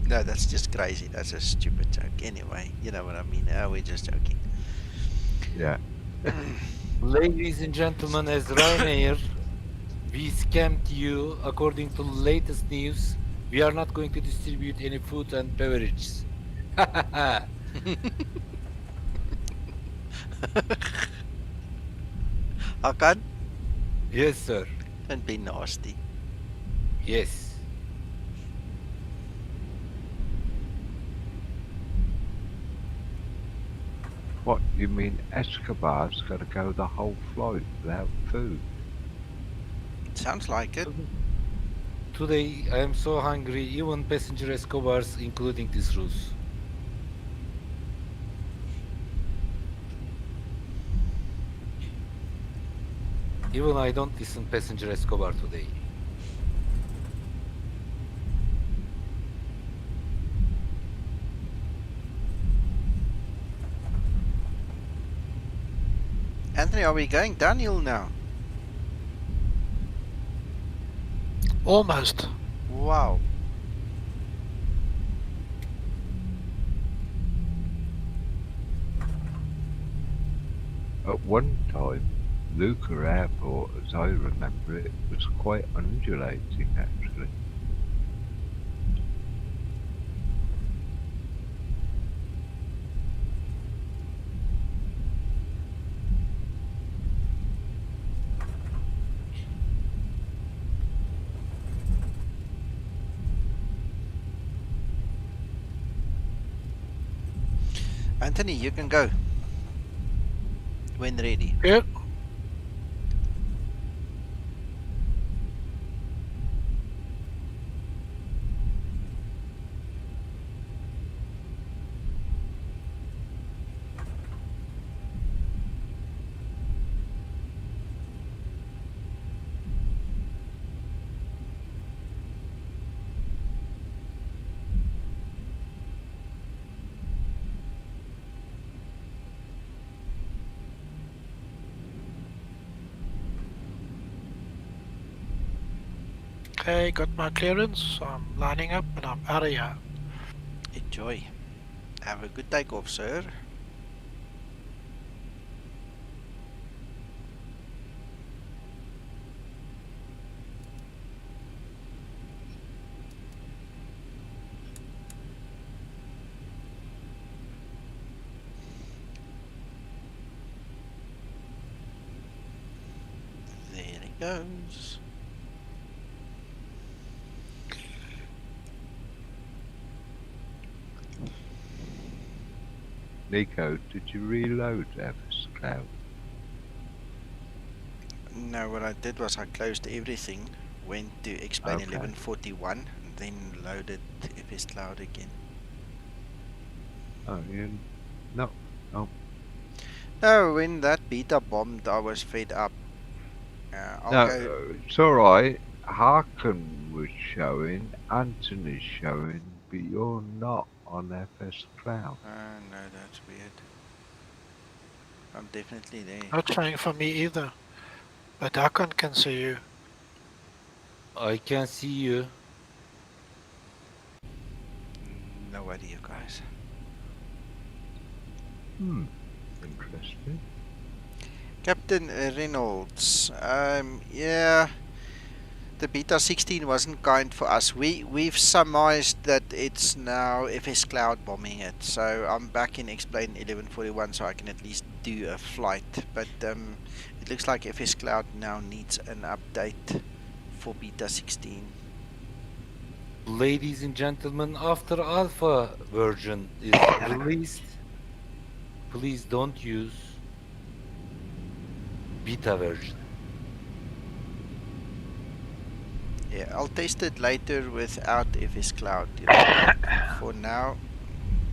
S1: No, that's just crazy. That's a stupid joke. Anyway, you know what I mean. We're just joking.
S7: Yeah.
S4: Ladies and gentlemen, as Ryanair, we scammed you. According to latest news, we are not going to distribute any food and beverages.
S1: Hakan?
S4: Yes, sir.
S1: Don't be nasty.
S4: Yes.
S7: What, you mean Escobar's got to go the whole flight without food?
S1: Sounds like it.
S4: Today, I am so hungry, even passenger Escobars, including this Rus. Even I don't listen passenger Escobar today.
S1: Anthony, are we going downhill now?
S11: Almost.
S1: Wow.
S7: At one time, Lucca Airport, as I remember it, was quite undulating actually.
S1: Anthony, you can go. When ready.
S11: Yep. Okay, got my clearance. I'm lining up and I'm out of here.
S1: Enjoy. Have a good takeoff, sir. There he goes.
S7: Nico, did you reload Everest Cloud?
S1: No, what I did was I closed everything, went to
S7: Okay.
S1: XP11.41, and then loaded FS Cloud again.
S7: Oh, you... No, no.
S1: No, when that beta bombed, I was fed up. I'll
S7: No,
S1: go.
S7: it's alright. Harkin was showing, Anthony's showing, but you're not on FS Cloud.
S1: No, that's weird. I'm definitely there.
S11: Not showing for me either. But Hakan can see you.
S4: I can see you.
S1: No idea, guys.
S7: Interesting.
S1: Captain Reynolds. Yeah. The beta 16 wasn't kind for us. We've surmised that it's now FS Cloud bombing it. So I'm back in Explain 1141 so I can at least do a flight. But it looks like FS Cloud now needs an update for beta 16.
S4: Ladies and gentlemen, after alpha version is released, please don't use beta version.
S1: Yeah, I'll test it later without FS Cloud. You know. For now,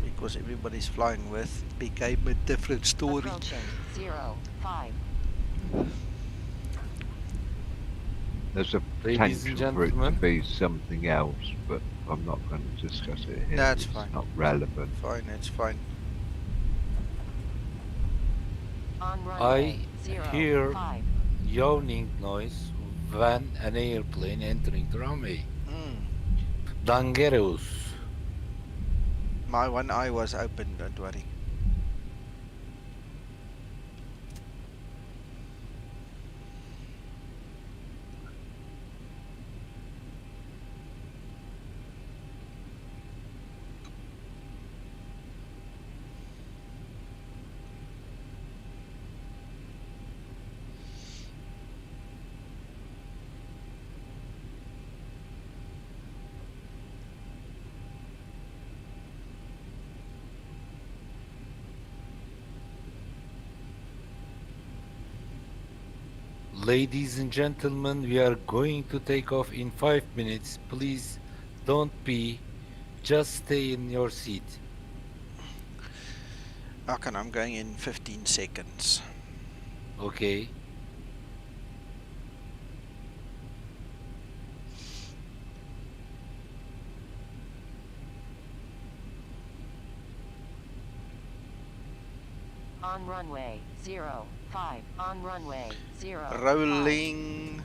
S1: because everybody's flying with, it became a different story.
S15: Approaching 05.
S7: There's a
S4: Ladies and
S7: potential for it to
S4: gentlemen.
S7: be something else, but I'm not going to discuss it here.
S1: No, it's
S7: it's
S1: fine.
S7: not relevant.
S1: Fine, it's fine.
S15: On
S4: I
S15: runway 0,
S4: hear
S15: 5.
S4: yawning noise when an airplane entering the runway. Dangerous.
S1: My one eye was open, don't worry.
S4: Ladies and gentlemen, we are going to take off in 5 minutes. Please don't pee. Just stay in your seat.
S1: Okay, I'm going in 15 seconds.
S4: Okay.
S15: On runway 0, 5. On runway 0, 5.
S1: Rolling.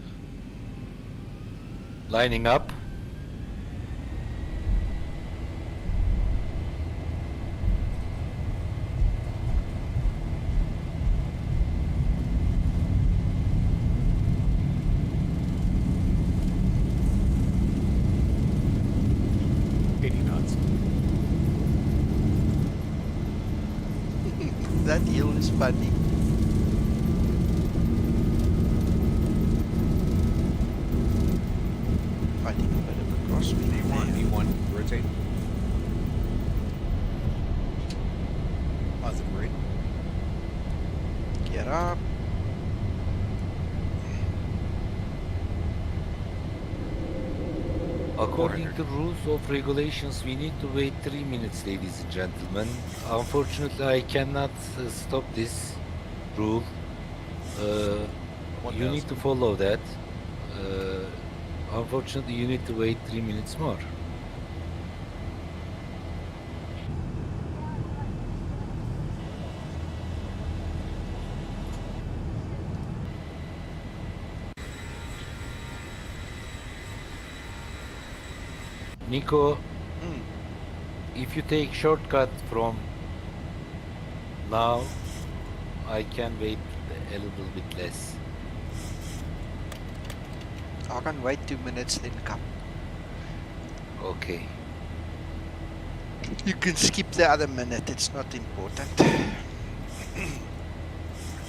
S4: Lining up.
S1: That hill is funny. Fighting a bit of a crosswind there.
S16: V1, rotate. Positive rate.
S1: Get up.
S4: According to rules of regulations, we need to wait 3 minutes, ladies and gentlemen. Unfortunately, I cannot stop this rule. You need to follow that. Unfortunately, you need to wait 3 minutes more. Nico, if you take shortcut from now, I can wait a little bit less.
S1: I can wait 2 minutes, then come.
S4: Okay.
S1: You can skip the other minute, it's not important.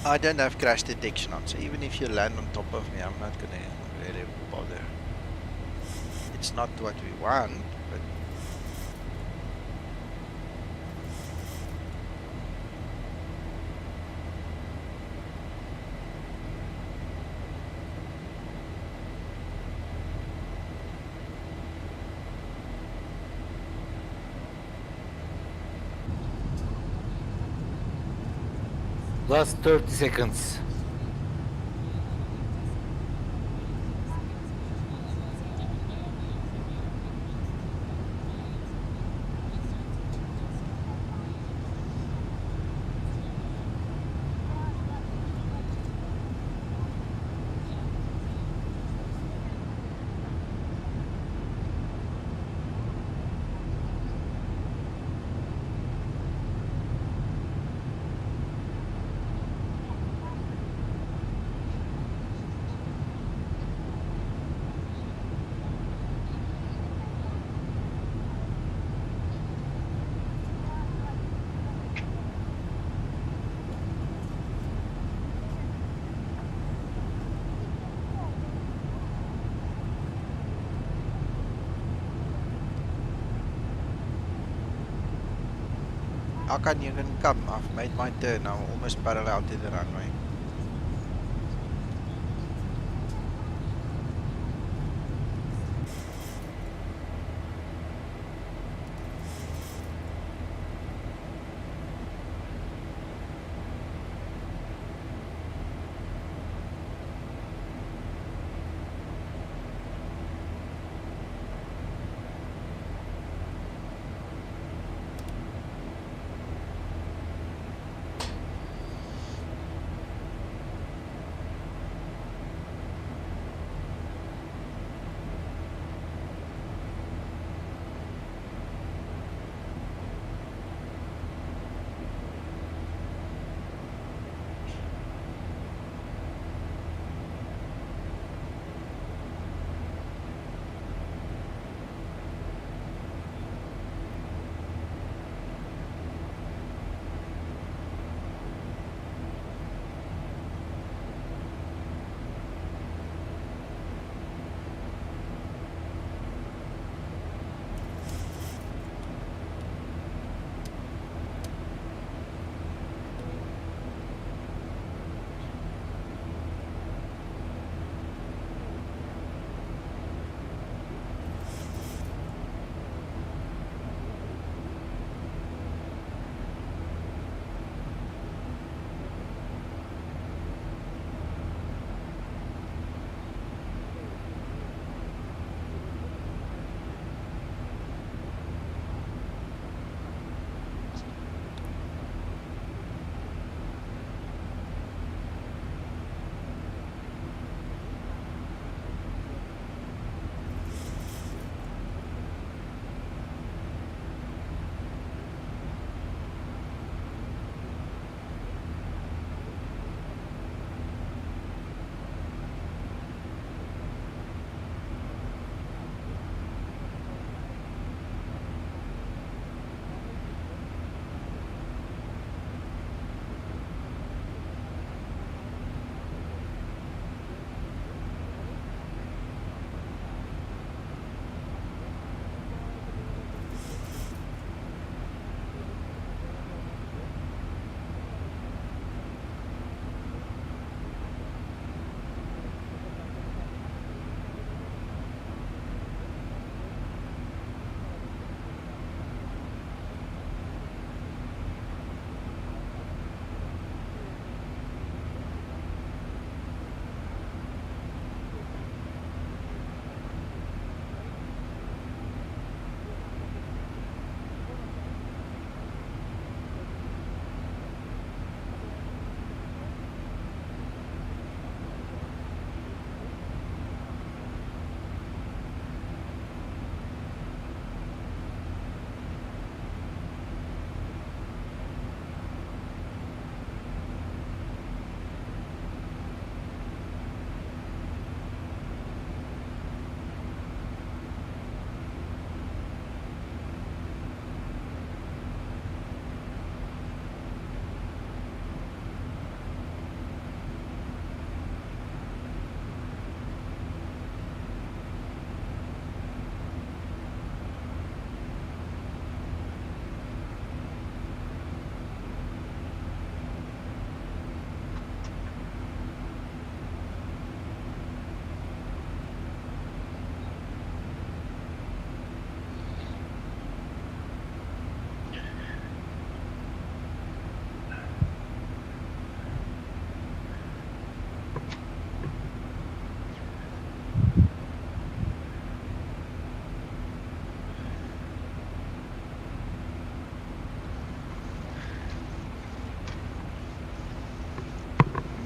S1: I don't have crash detection on, so even if you land on top of me, I'm not gonna really bother. It's not what we want, but
S4: Last 30 seconds.
S1: Akan, you can come. I've made my turn. I'm almost parallel to the runway.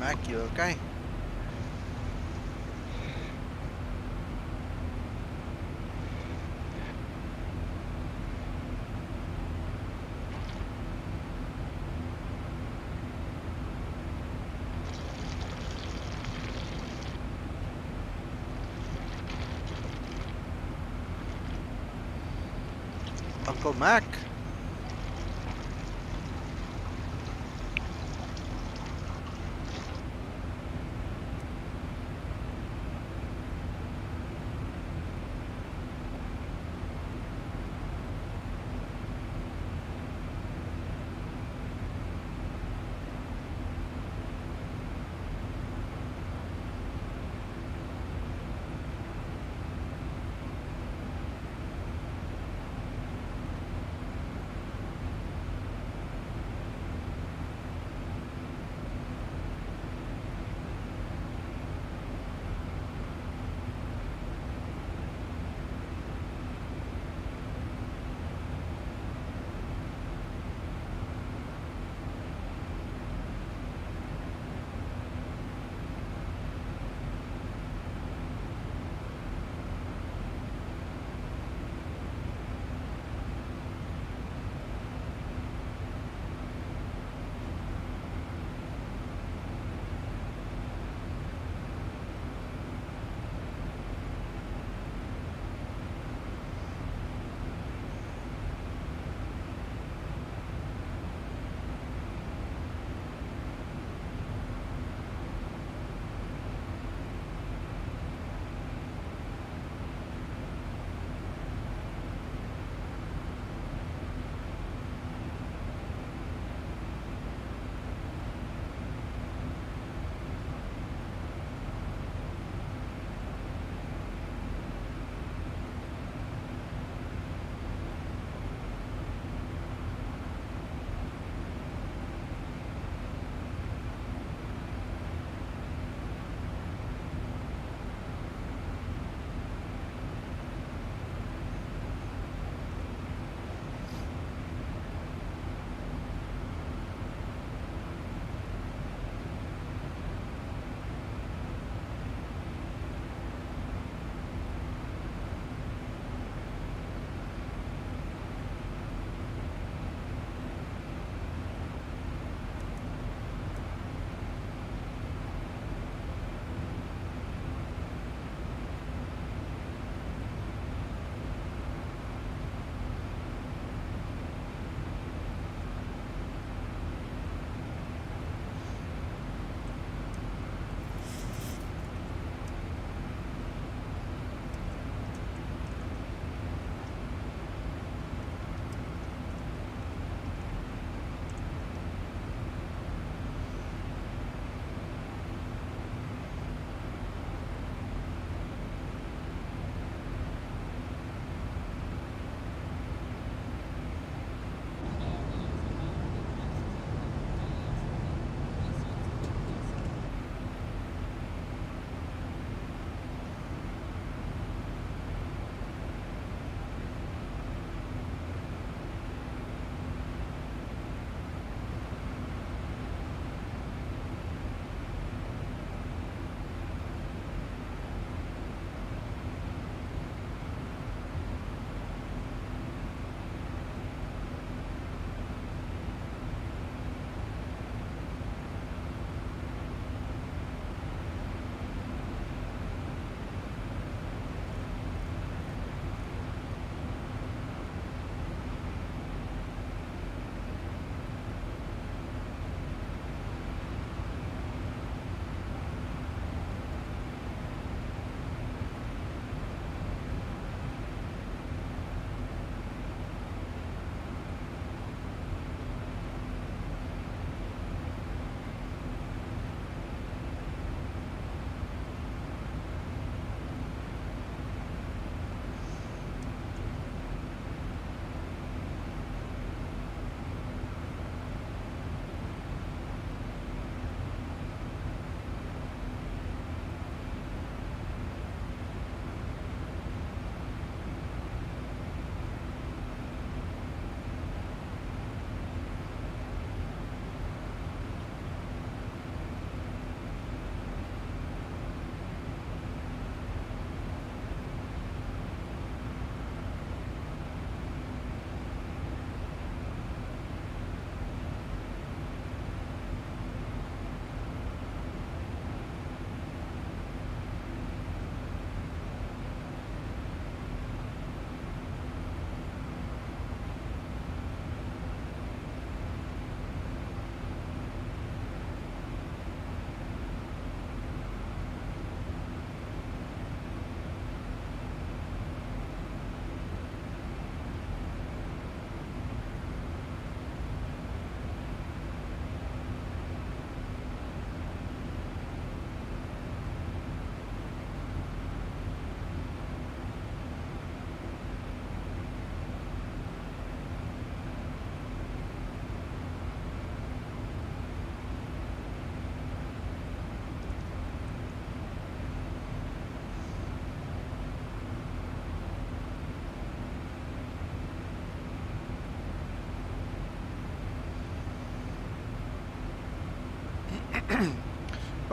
S1: Mac, you okay? Uncle Mac.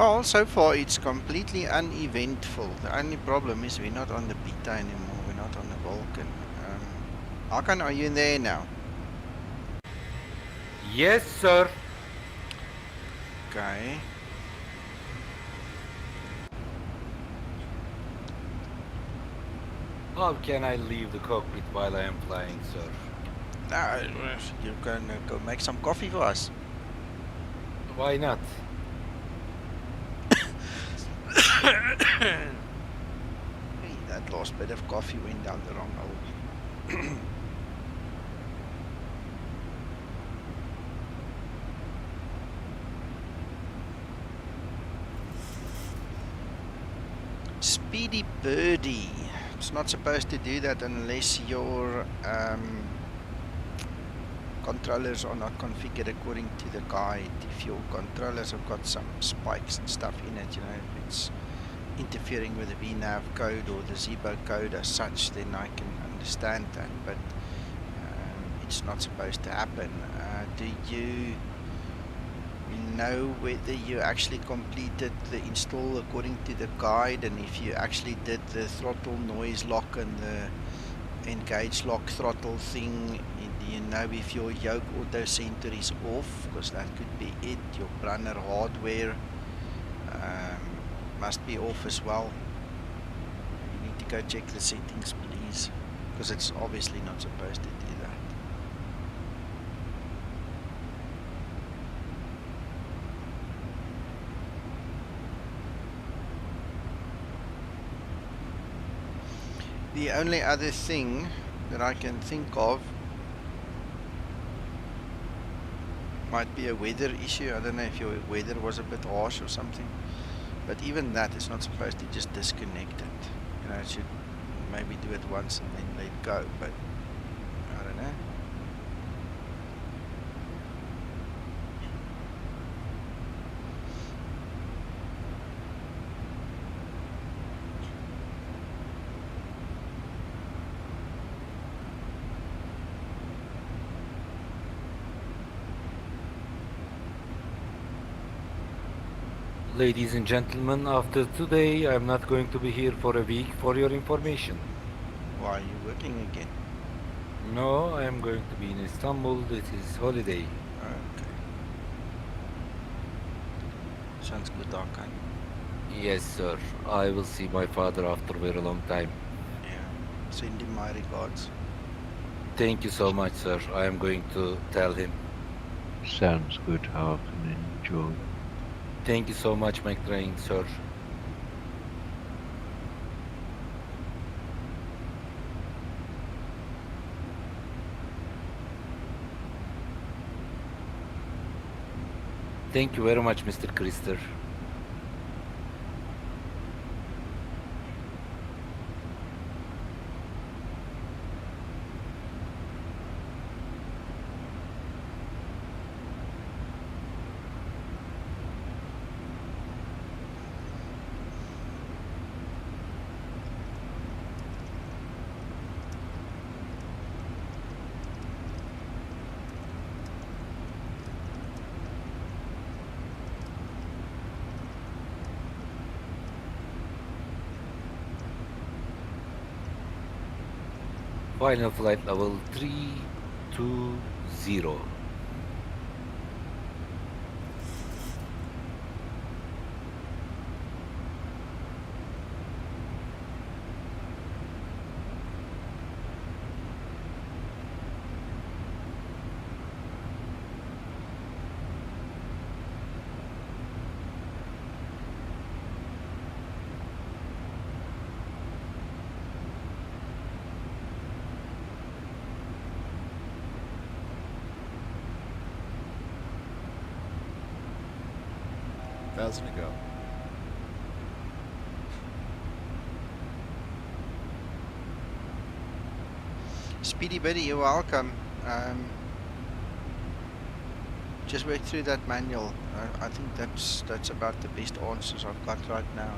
S1: Well, so far it's completely uneventful. The only problem is we're not on the beta anymore. We're not on the Vulcan. Hakan, are you in there now?
S4: Yes, sir.
S1: Okay.
S4: How can I leave the cockpit while I am flying, sir?
S1: You can go make some coffee for us.
S4: Why not?
S1: Hey, that last bit of coffee went down the wrong hole. Speedy birdie. It's not supposed to do that unless your controllers are not configured according to the guide. If your controllers have got some spikes and stuff in it, you know, if it's interfering with the VNAV code or the Zibo code as such, then I can understand that, but it's not supposed to happen. Do you know whether you actually completed the install according to the guide, and if you actually did the throttle noise lock and the engage lock throttle thing? Do you know if your yoke auto center is off? Because that could be it. Your runner hardware must be off as well. You need to go check the settings, please, because it's obviously not supposed to do that. The only other thing that I can think of might be a weather issue. I don't know if your weather was a bit harsh or something, but even that is not supposed to just disconnect it. You know, it should maybe do it once and then let it go, but I don't know.
S4: Ladies and gentlemen, after today, I'm not going to be here for a week, for your information.
S1: Why are you working again?
S4: No, I am going to be in Istanbul. It is holiday.
S1: Okay. Sounds good, Hakan.
S4: Yes, sir. I will see my father after a very long time.
S1: Yeah. Send him my regards.
S4: Thank you so much, sir. I am going to tell him.
S7: Sounds good, Hakan. Enjoy.
S4: Thank you so much, McTrain, sir. Thank you very much, Mr. Krister. Final flight level 320.
S16: Thousand to go.
S1: Speedy Betty, you're welcome. Just work through that manual. I think that's about the best answers I've got right now.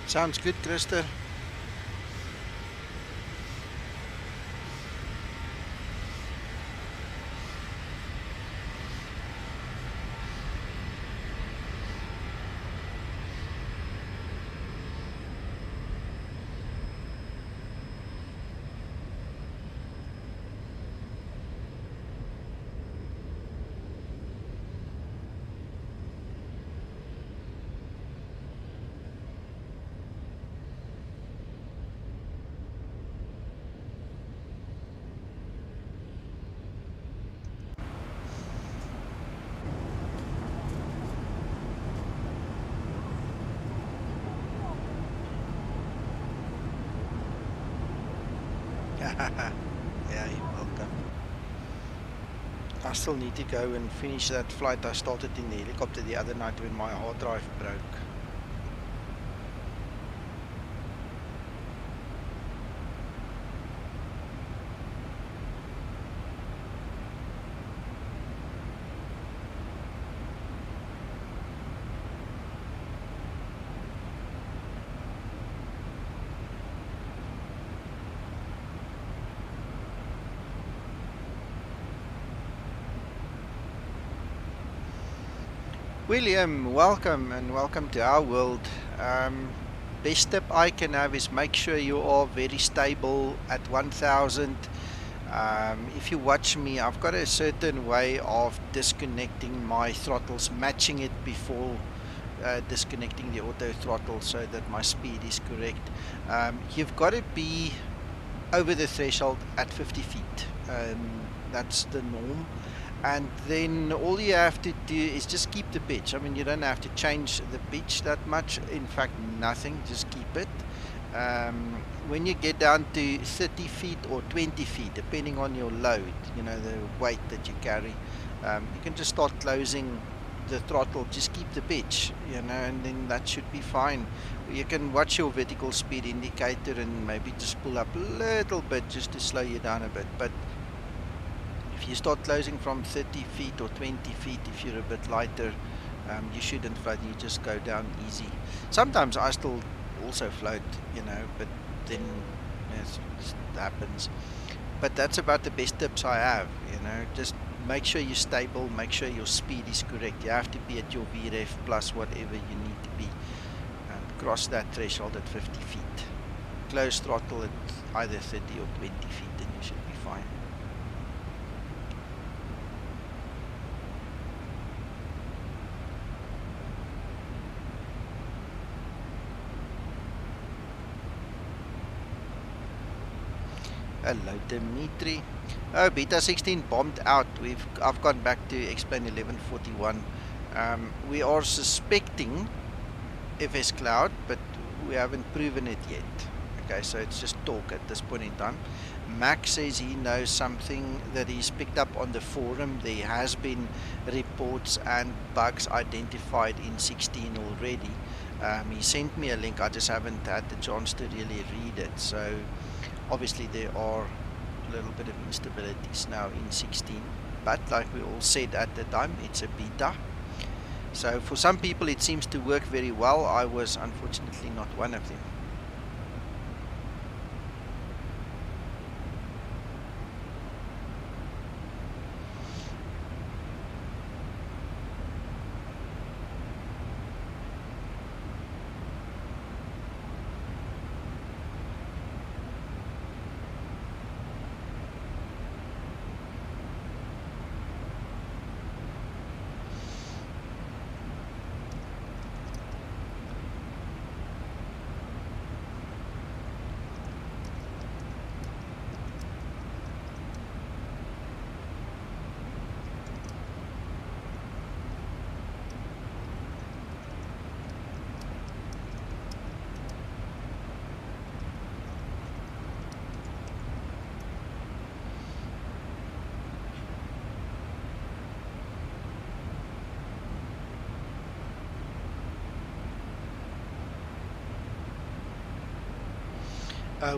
S1: Sounds good, Krister. Yeah, you're welcome. I still need to go and finish that flight I started in the helicopter the other night when my hard drive broke. William, welcome and welcome to our world. Best tip I can have is make sure you are very stable at 1000. If you watch me, I've got a certain way of disconnecting my throttles, matching it before disconnecting the auto throttle so that my speed is correct. You've got to be over the threshold at 50 feet. That's the norm. And then all you have to do is just keep the pitch. I mean, you don't have to change the pitch that much. In fact, nothing. Just keep it. When you get down to 30 feet or 20 feet, depending on your load, you know, the weight that you carry, you can just start closing the throttle. Just keep the pitch, you know, and then that should be fine. You can watch your vertical speed indicator and maybe just pull up a little bit just to slow you down a bit. But if you start closing from 30 feet or 20 feet, if you're a bit lighter, you shouldn't float. You just go down easy. Sometimes I still also float, you know, but then it just happens. But that's about the best tips I have, you know. Just make sure you're stable, make sure your speed is correct. You have to be at your VREF plus whatever you need to be. Cross that threshold at 50 feet. Close throttle at either 30 or 20 feet and you should be fine. Hello Dimitri. Oh, Beta 16 bombed out. I've gone back to X11.41. We are suspecting FS Cloud, but we haven't proven it yet. Okay, so it's just talk at this point in time. Max says he knows something that he's picked up on the forum. There has been reports and bugs identified in 16 already. He sent me a link. I just haven't had the chance to really read it. So obviously there are a little bit of instabilities now in 16. But like we all said at the time, it's a beta. So for some people it seems to work very well. I was unfortunately not one of them.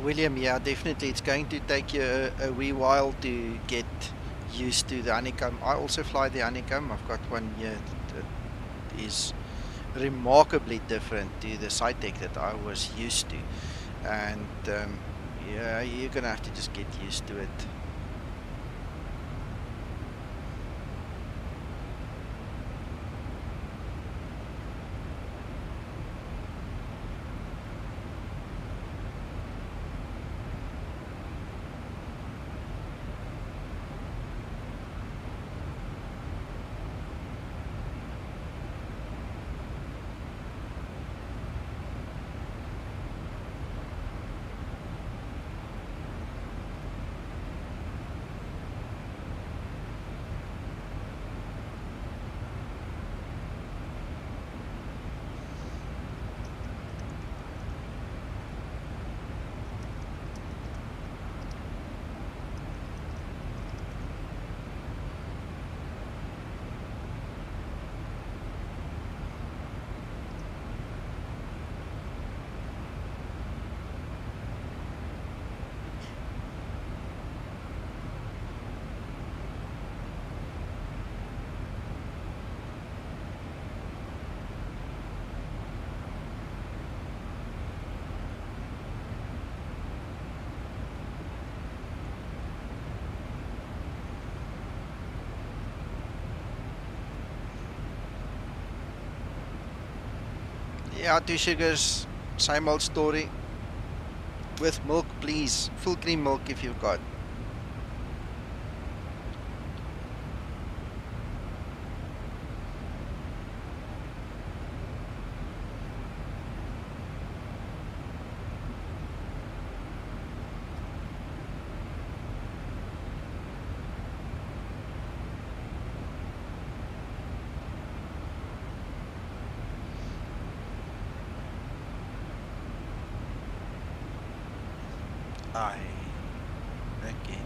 S1: William, yeah, definitely. It's going to take you a wee while to get used to the honeycomb. I also fly the honeycomb. I've got one here that is remarkably different to the Cytec that I was used to, and yeah, you're gonna have to just get used to it. Yeah, 2 sugars, same old story. With milk, please. Full cream milk if you've got. I reckon.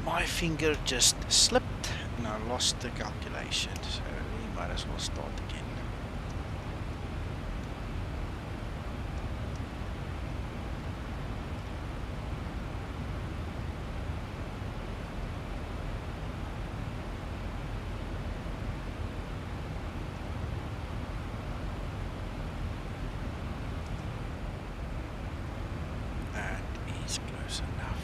S1: My finger just slipped and I lost the calculation, so we might as well start again. That is close enough.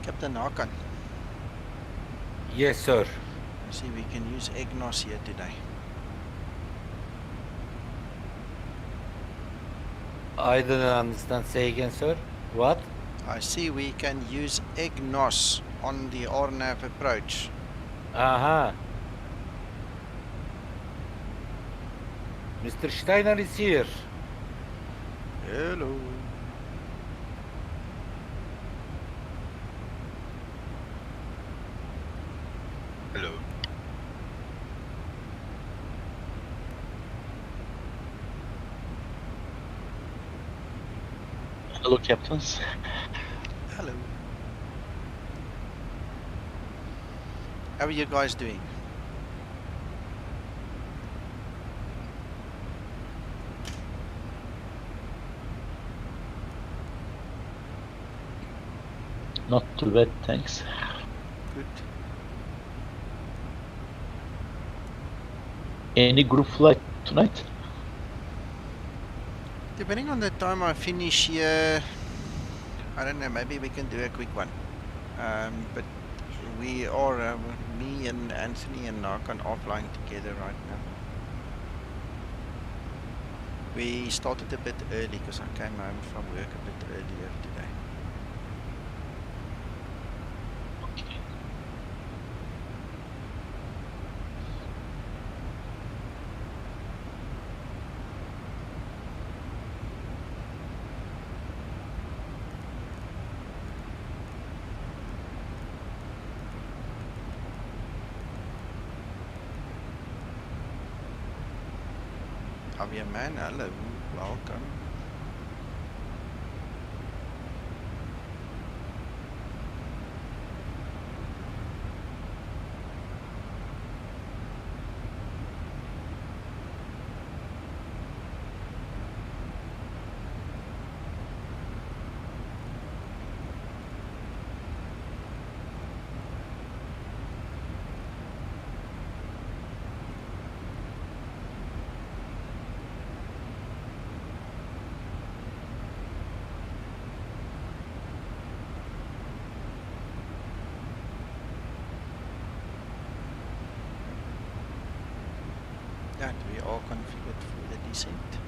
S1: Captain Hakan.
S4: Yes, sir.
S1: See, we can use EGNOS here today.
S4: I don't understand. Say again, sir. What?
S1: I see we can use EGNOS on the RONAB approach.
S4: Aha. Mr. Steiner is here.
S1: Hello.
S16: Hello.
S17: Hello, captains.
S1: Hello. How are you guys doing?
S17: Not too bad, thanks.
S1: Good.
S17: Any group flight tonight?
S1: Depending on the time I finish here, I don't know, maybe we can do a quick one. But we are, me and Anthony and Hakan offline together right now. We started a bit early because I came home from work a bit earlier today. Javier man, hello, welcome. That we all configured for the descent.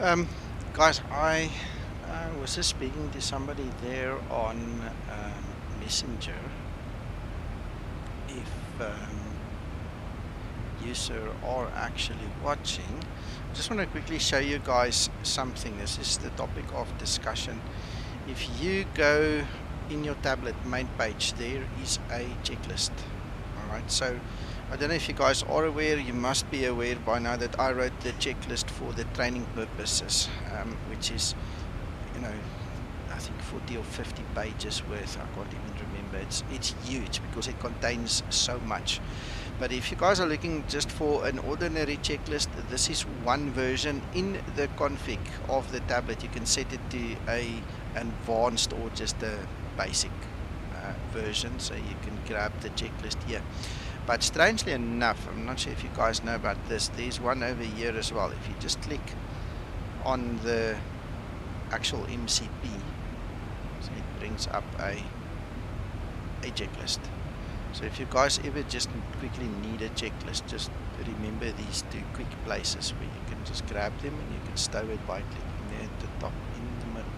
S1: Guys, I was just speaking to somebody there on Messenger. If you, sir, are actually watching, I just want to quickly show you guys something. This is the topic of discussion. If you go in your tablet main page, there is a checklist. Alright, so I don't know if you guys are aware, you must be aware by now that I wrote the checklist for the training purposes, which is, you know, I think 40 or 50 pages worth. I can't even remember. It's huge because it contains so much. But if you guys are looking just for an ordinary checklist, this is one version in the config of the tablet. You can set it to a advanced or just a basic version, so you can grab the checklist here. But strangely enough, I'm not sure if you guys know about this, there's one over here as well. If you just click on the actual MCP, so it brings up a checklist. So if you guys ever just quickly need a checklist, just remember these two quick places where you can just grab them and you can stow it by clicking there at the top in the middle.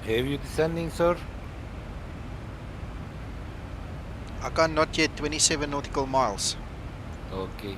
S4: Have you descending, sir?
S1: I can not yet, 27 nautical miles.
S4: Okay.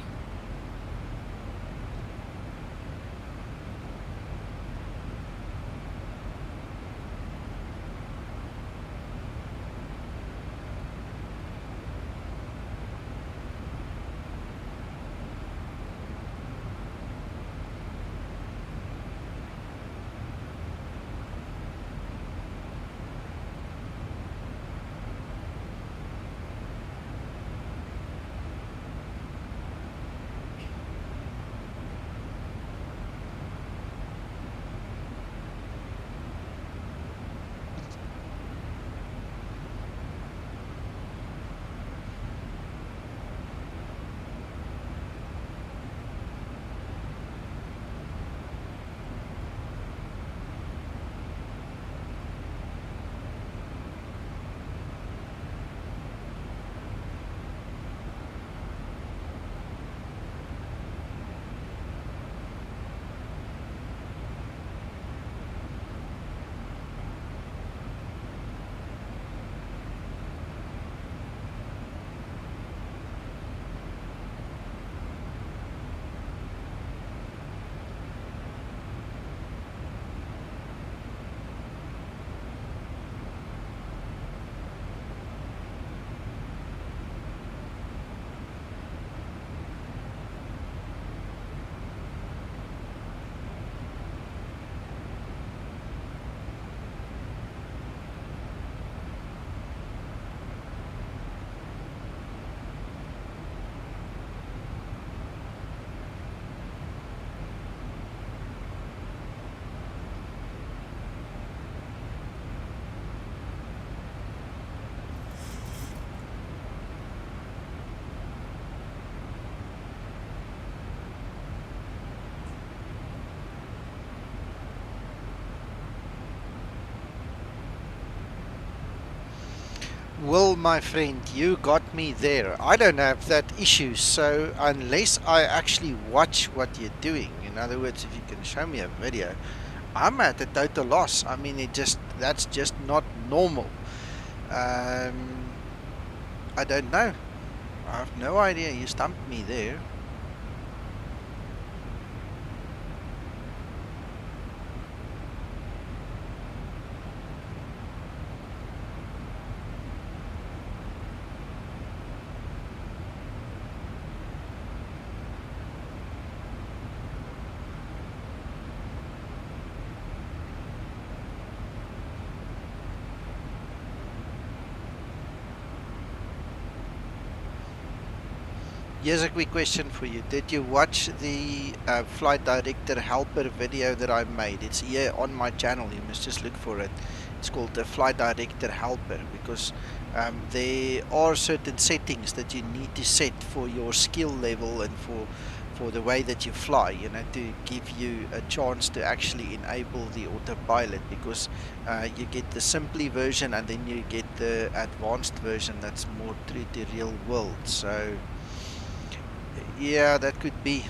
S1: Well, my friend, you got me there. I don't have that issue, so unless I actually watch what you're doing, in other words, if you can show me a video, I'm at a total loss. I mean, that's just not normal. I don't know. I have no idea. You stumped me there. Here's a quick question for you. Did you watch the flight director helper video that I made? It's here on my channel. You must just look for it. It's called the flight director helper, because there are certain settings that you need to set for your skill level and for the way that you fly, you know, to give you a chance to actually enable the autopilot, because you get the simply version and then you get the advanced version that's more true to real world. So yeah, that could be.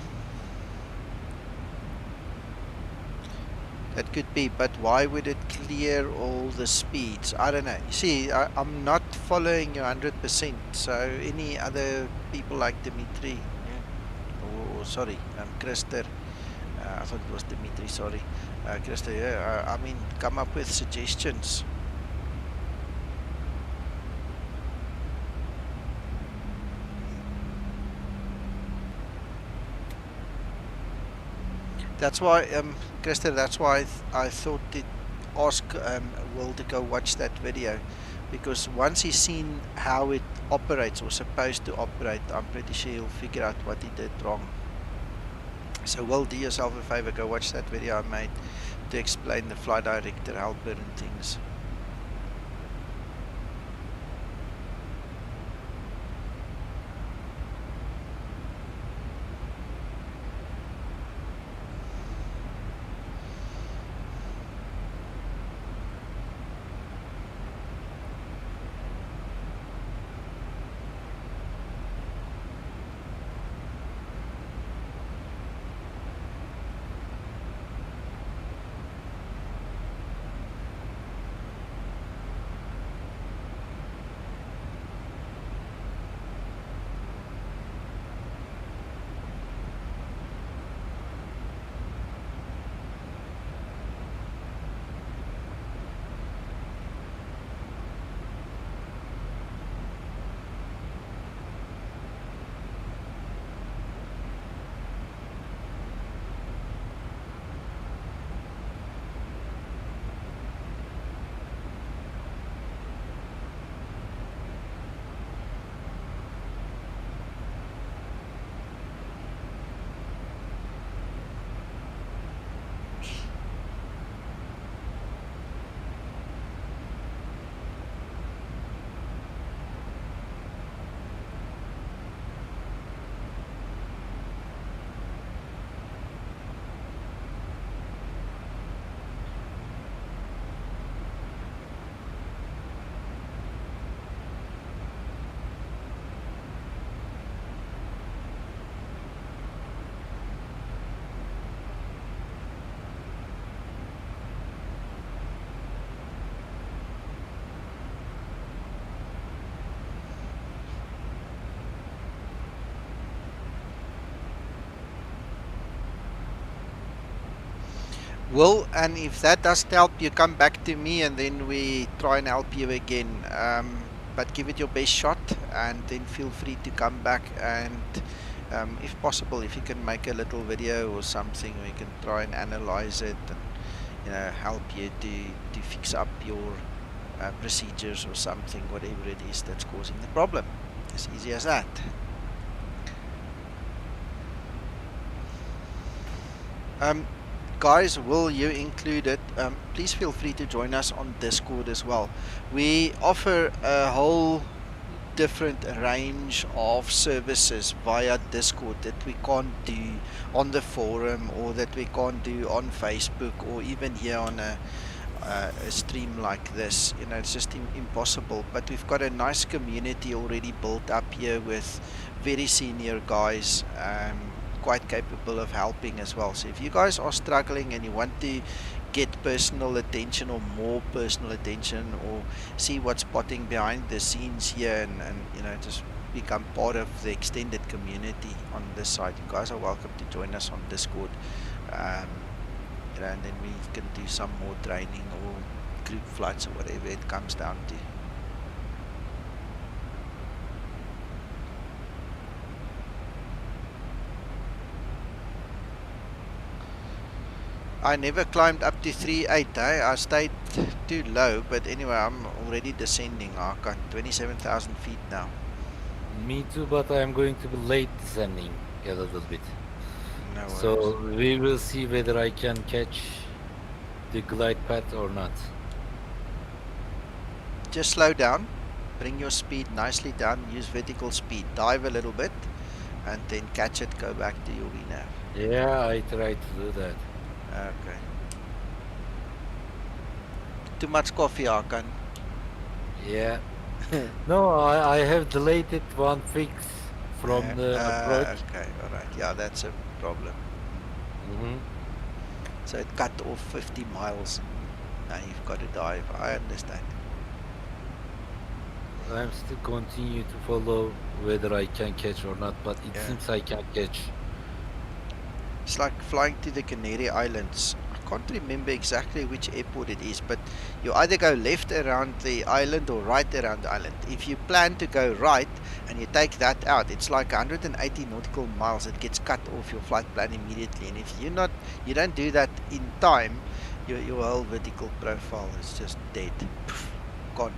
S1: That could be, but why would it clear all the speeds? I don't know. You see, I'm not following you 100%. So any other people like Dimitri, yeah? Or sorry, Krister. I thought it was Dimitri. Sorry, Krister. Yeah, I mean, come up with suggestions. That's why, Krister, that's why I thought to ask Will to go watch that video, because once he's seen how it operates or supposed to operate, I'm pretty sure he'll figure out what he did wrong. So Will, do yourself a favor, go watch that video I made to explain the flight director helper and things. Well, and if that doesn't help, you come back to me and then we try and help you again. But give it your best shot, and then feel free to come back and if possible, if you can make a little video or something, we can try and analyze it and, you know, help you to fix up your procedures or something, whatever it is that's causing the problem. As easy as that. Guys, will you include it? Please feel free to join us on Discord as well. We offer a whole different range of services via Discord that we can't do on the forum, or that we can't do on Facebook, or even here on a stream like this. You know, it's just impossible. But we've got a nice community already built up here with very senior guys, quite capable of helping as well. So if you guys are struggling and you want to get personal attention or more personal attention, or see what's potting behind the scenes here, and you know, just become part of the extended community on this side, you guys are welcome to join us on Discord. You know, and then we can do some more training or group flights or whatever it comes down to. I never climbed up to 3.8, I stayed too low, but anyway, I'm already descending. I got 27,000 feet now.
S4: Me too, but I'm going to be late descending a little bit.
S1: No worries.
S4: So we will see whether I can catch the glide path or not.
S1: Just slow down, bring your speed nicely down, use vertical speed, dive a little bit, and then catch it, go back to your VNAV.
S4: Yeah, I try to do that.
S1: Okay. Too much coffee, Hakan.
S4: Yeah. No, I have deleted one fix from the approach.
S1: Okay, alright. Yeah, that's a problem. So it cut off 50 miles. Now you've got to dive. I understand.
S4: I'm still continue to follow whether I can catch or not, but it seems I can catch.
S1: It's like flying to the Canary Islands. I can't remember exactly which airport it is, but you either go left around the island or right around the island. If you plan to go right and you take that out, it's like 180 nautical miles. It gets cut off your flight plan immediately, and if you don't do that in time, your whole vertical profile is just dead. Poof, gone.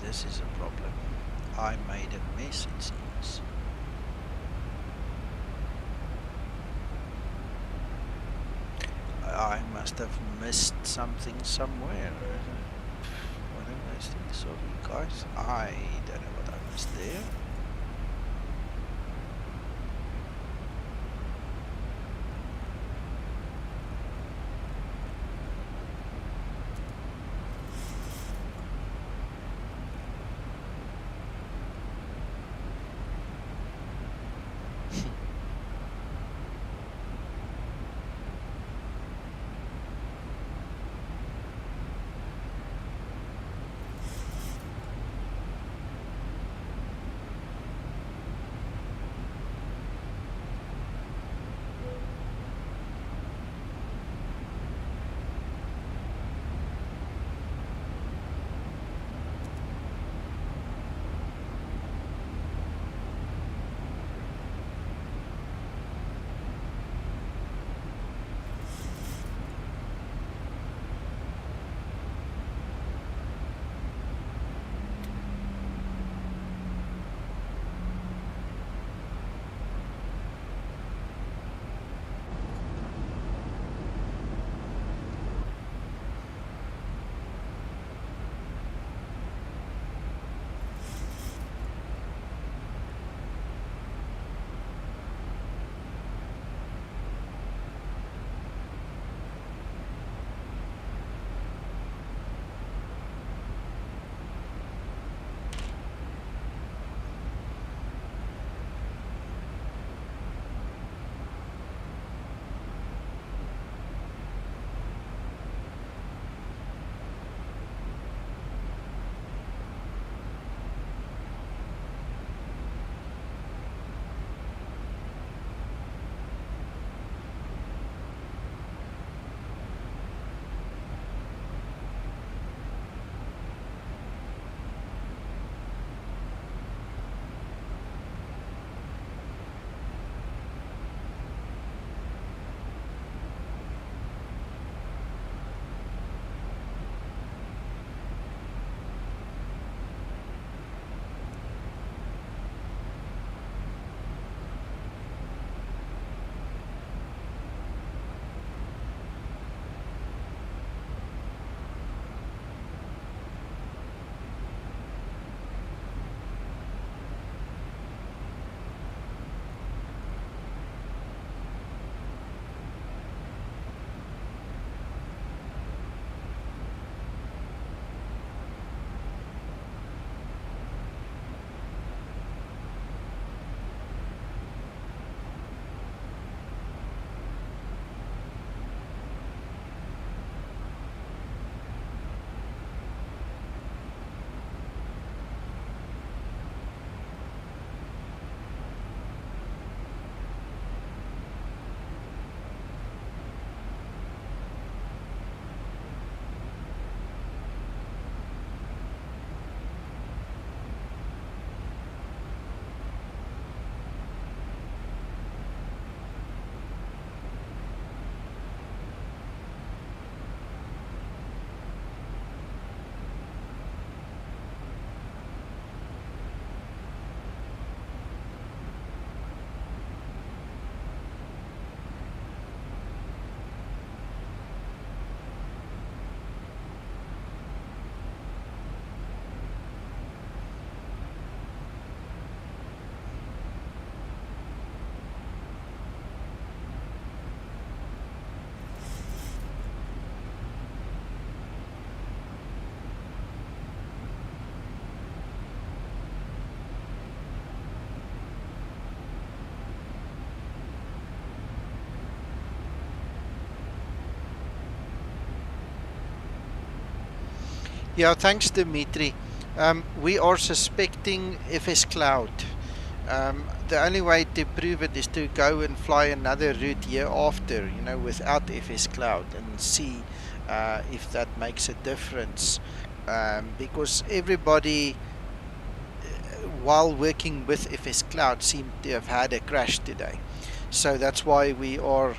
S1: This is a problem. I made a mess, it seems. I must have missed something somewhere. What am I missing? Sorry guys, I don't know what I missed there. Yeah, thanks, Dimitri. We are suspecting FS Cloud. The only way to prove it is to go and fly another route year after, without FS Cloud and see if that makes a difference. Because everybody, while working with FS Cloud, seemed to have had a crash today. So that's why we are,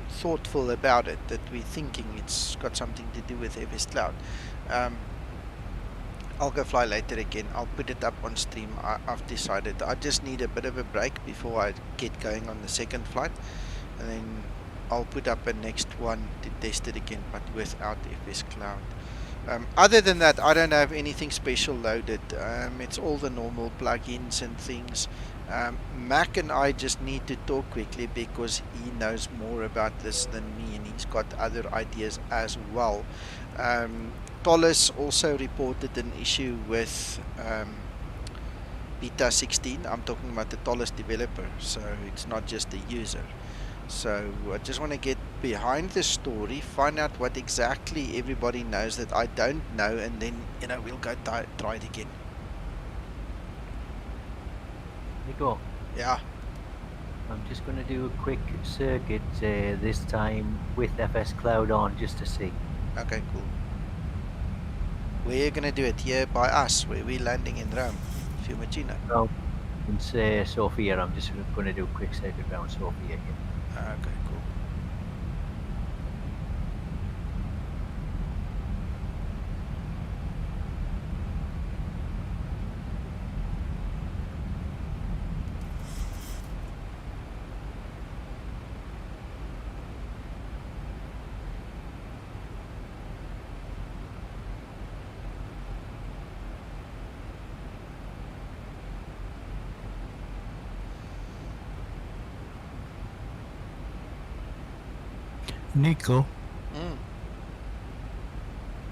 S1: thoughtful about it, that we're thinking it's got something to do with FS Cloud. I'll go fly later again. I'll put it up on stream. I've decided I just need a bit of a break before I get going on the second flight, and then I'll put up a next one to test it again, but without FS Cloud. Other than that, I don't have anything special loaded. It's all the normal plugins and things. Mac and I just need to talk quickly because he knows more about this than me, and he's got other ideas as well. Tollis also reported an issue with Beta 16. I'm talking about the Tollis developer, so it's not just the user. So I just want to get behind the story, find out what exactly everybody knows that I don't know, and then we'll go try it again.
S3: Nico.
S1: Yeah.
S3: I'm just going to do a quick circuit this time with FS Cloud on, just to see.
S1: Okay, cool. We're going to do it here by us, where we're landing in Rome, Fiumicino.
S3: No, in Sofia. I'm just going to do a quick circuit around Sofia here.
S1: Okay, cool.
S6: Nico,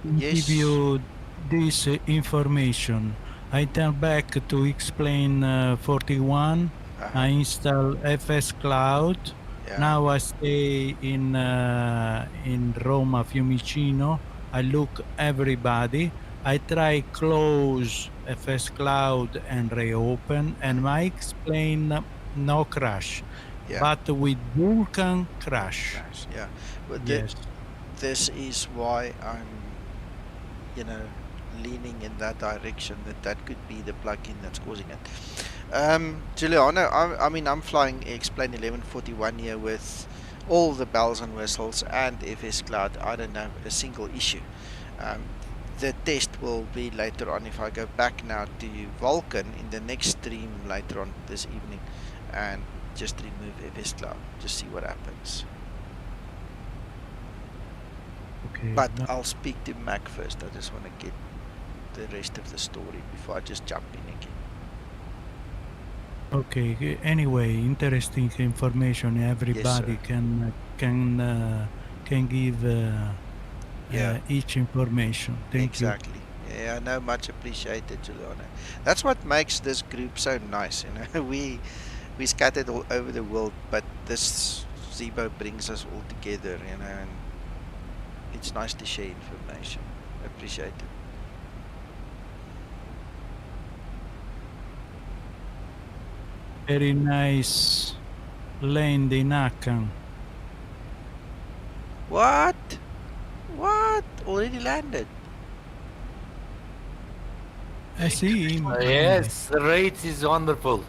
S1: Yes.
S6: give you this information. I turn back to explain 41. I install FS Cloud.
S1: Yeah.
S6: Now I stay in Roma Fiumicino. I look everybody. I try close FS Cloud and reopen, and I explain no crash.
S1: Yeah.
S6: But with Vulkan crash.
S1: Yeah. But
S6: Yes.
S1: this is why I'm, leaning in that direction, that could be the plugin that's causing it. Giuliano, I'm flying Explain 1141 here with all the bells and whistles and FS Cloud. I don't have a single issue. The test will be later on if I go back now to Vulkan in the next stream later on this evening and just remove FS Cloud, just see what happens.
S6: Okay.
S1: But I'll speak to Mac first. I just want to get the rest of the story before I just jump in again.
S6: Okay. Anyway, interesting information. Everybody can give each information. Thank you.
S1: Exactly. Yeah, no, much appreciated, Giuliano. That's what makes this group so nice. We scattered all over the world, but this Zibo brings us all together. And it's nice to share information. Appreciate it.
S6: Very nice land in Akan.
S1: What? Already landed?
S6: I see him.
S4: Yes, the rates is wonderful.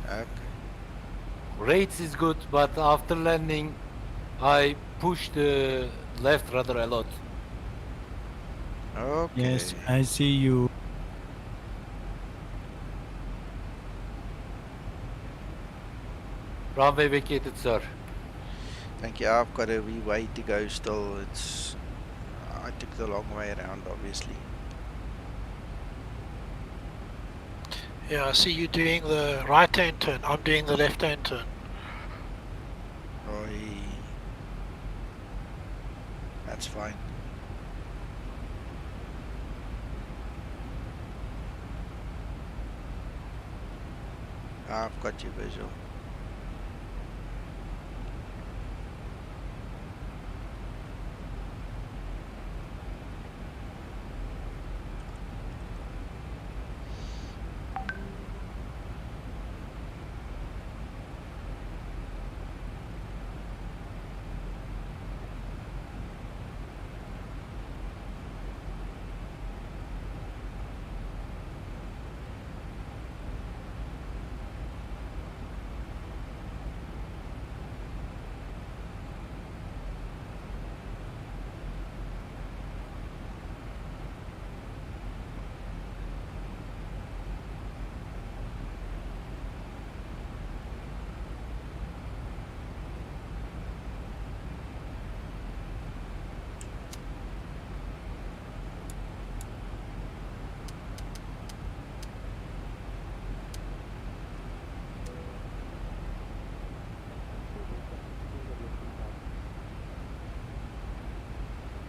S1: Okay.
S4: Rates is good, but after landing, I pushed the left rudder a lot.
S1: Okay.
S6: Yes, I see you.
S4: Runway vacated, sir.
S1: Thank you. I've got a wee way to go still. I took the long way around, obviously.
S11: Yeah, I see you doing the right-hand turn. I'm doing the left-hand turn.
S1: That's fine. I've got your visual.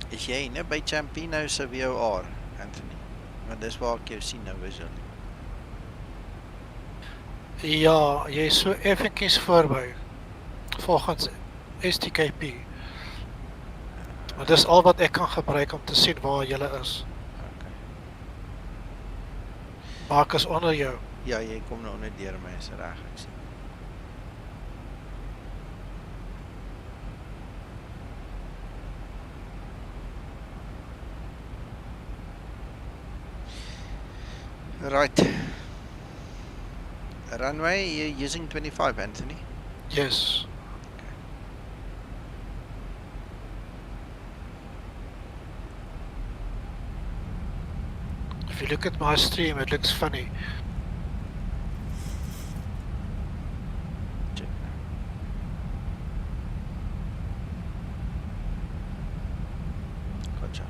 S1: Is jy nou by Champino se VOR, Anthony? Want dis waar ek jou sien nou visual.
S11: Ja, jy is so effentjies voorby. Volgens STKP. Maar dis al wat ek kan gebruik om te sien waar julle is.
S1: Okay.
S11: Maar ek is onder jou.
S1: Ja, jy kom nou onder deur my, is reg, ek sien. Right. Runway, you're using 25, Anthony?
S11: Yes. If you look at my stream, it looks funny.
S1: Gotcha.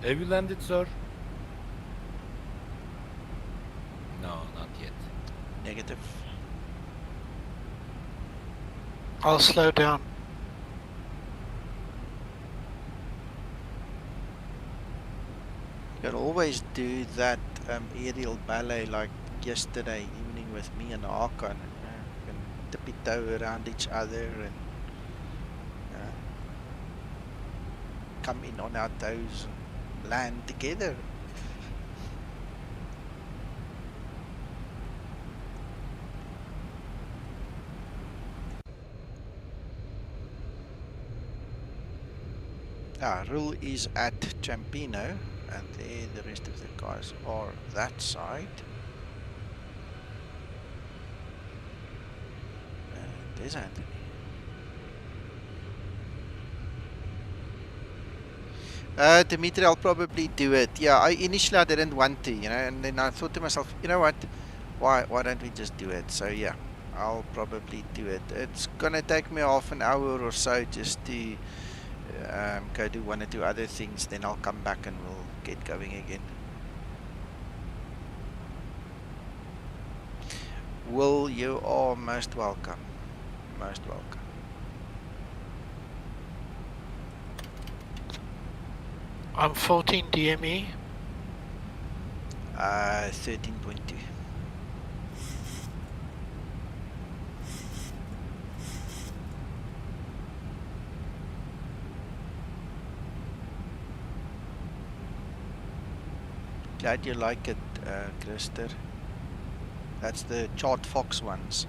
S4: Have you landed, sir? No, not yet.
S1: Negative.
S11: I'll slow down.
S1: You can always do that aerial ballet like yesterday evening with me and Hakan. You can tippy-toe around each other and come in on our toes and land together. Rule is at Champino, and there the rest of the cars are that side. There's Anthony. Dimitri, I'll probably do it. Yeah, initially I didn't want to, you know, and then I thought to myself, you know what, why don't we just do it? So yeah, I'll probably do it. It's gonna take me half an hour or so just to go do one or two other things, then I'll come back and we'll get going again. Will, you are most welcome. Most welcome.
S11: I'm 14 DME.
S1: 13.2. Glad you like it, Krister. That's the Chart Fox ones.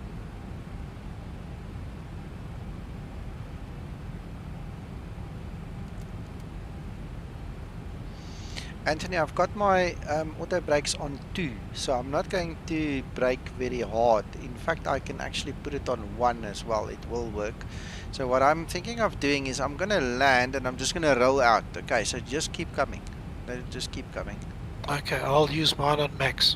S1: Anthony, I've got my auto brakes on 2, so I'm not going to brake very hard. In fact, I can actually put it on 1 as well. It will work. So what I'm thinking of doing is I'm going to land and I'm just going to roll out. Okay, so just keep coming. Just keep coming.
S11: Okay, I'll use mine on max.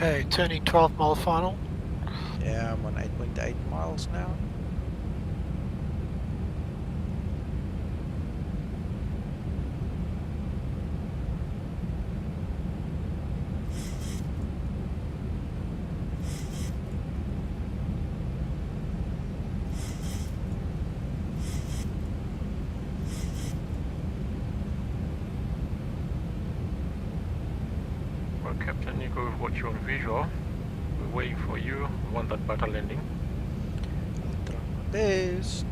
S11: Okay, turning 12 mile final.
S1: Yeah, I'm on 8.8 miles now.
S8: Well, Captain Nico, we've got you on visual. We're waiting for you. We want that battle landing.
S1: I'll try my best.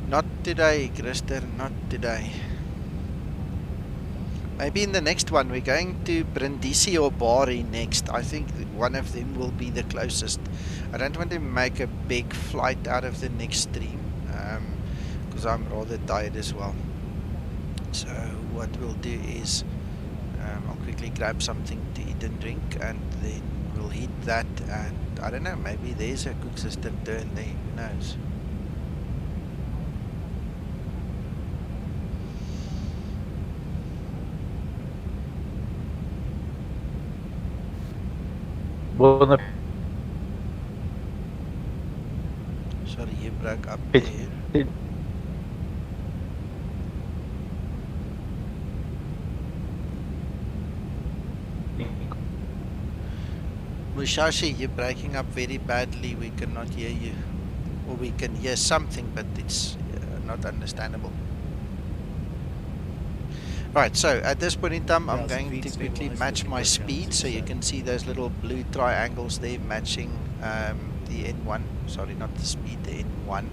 S1: Not today, Krister, not today. Maybe in the next one. We're going to Brindisi or Bari next. I think one of them will be the closest. I don't want to make a big flight out of the next stream, because I'm rather tired as well. So what we'll do is I'll quickly grab something to eat and drink, and then we'll hit that, and I don't know, maybe there's a cook system turn there, who knows.
S17: Wanna
S1: Sorry, you broke up
S17: pitch
S1: there.
S17: it?
S1: Mushashi, you're breaking up very badly. We cannot hear you. Or we can hear something, but it's not understandable. Right, so at this point in time, I'm going to quickly match my speed. So you can see those little blue triangles there matching the N1. Sorry, not the speed, the N1.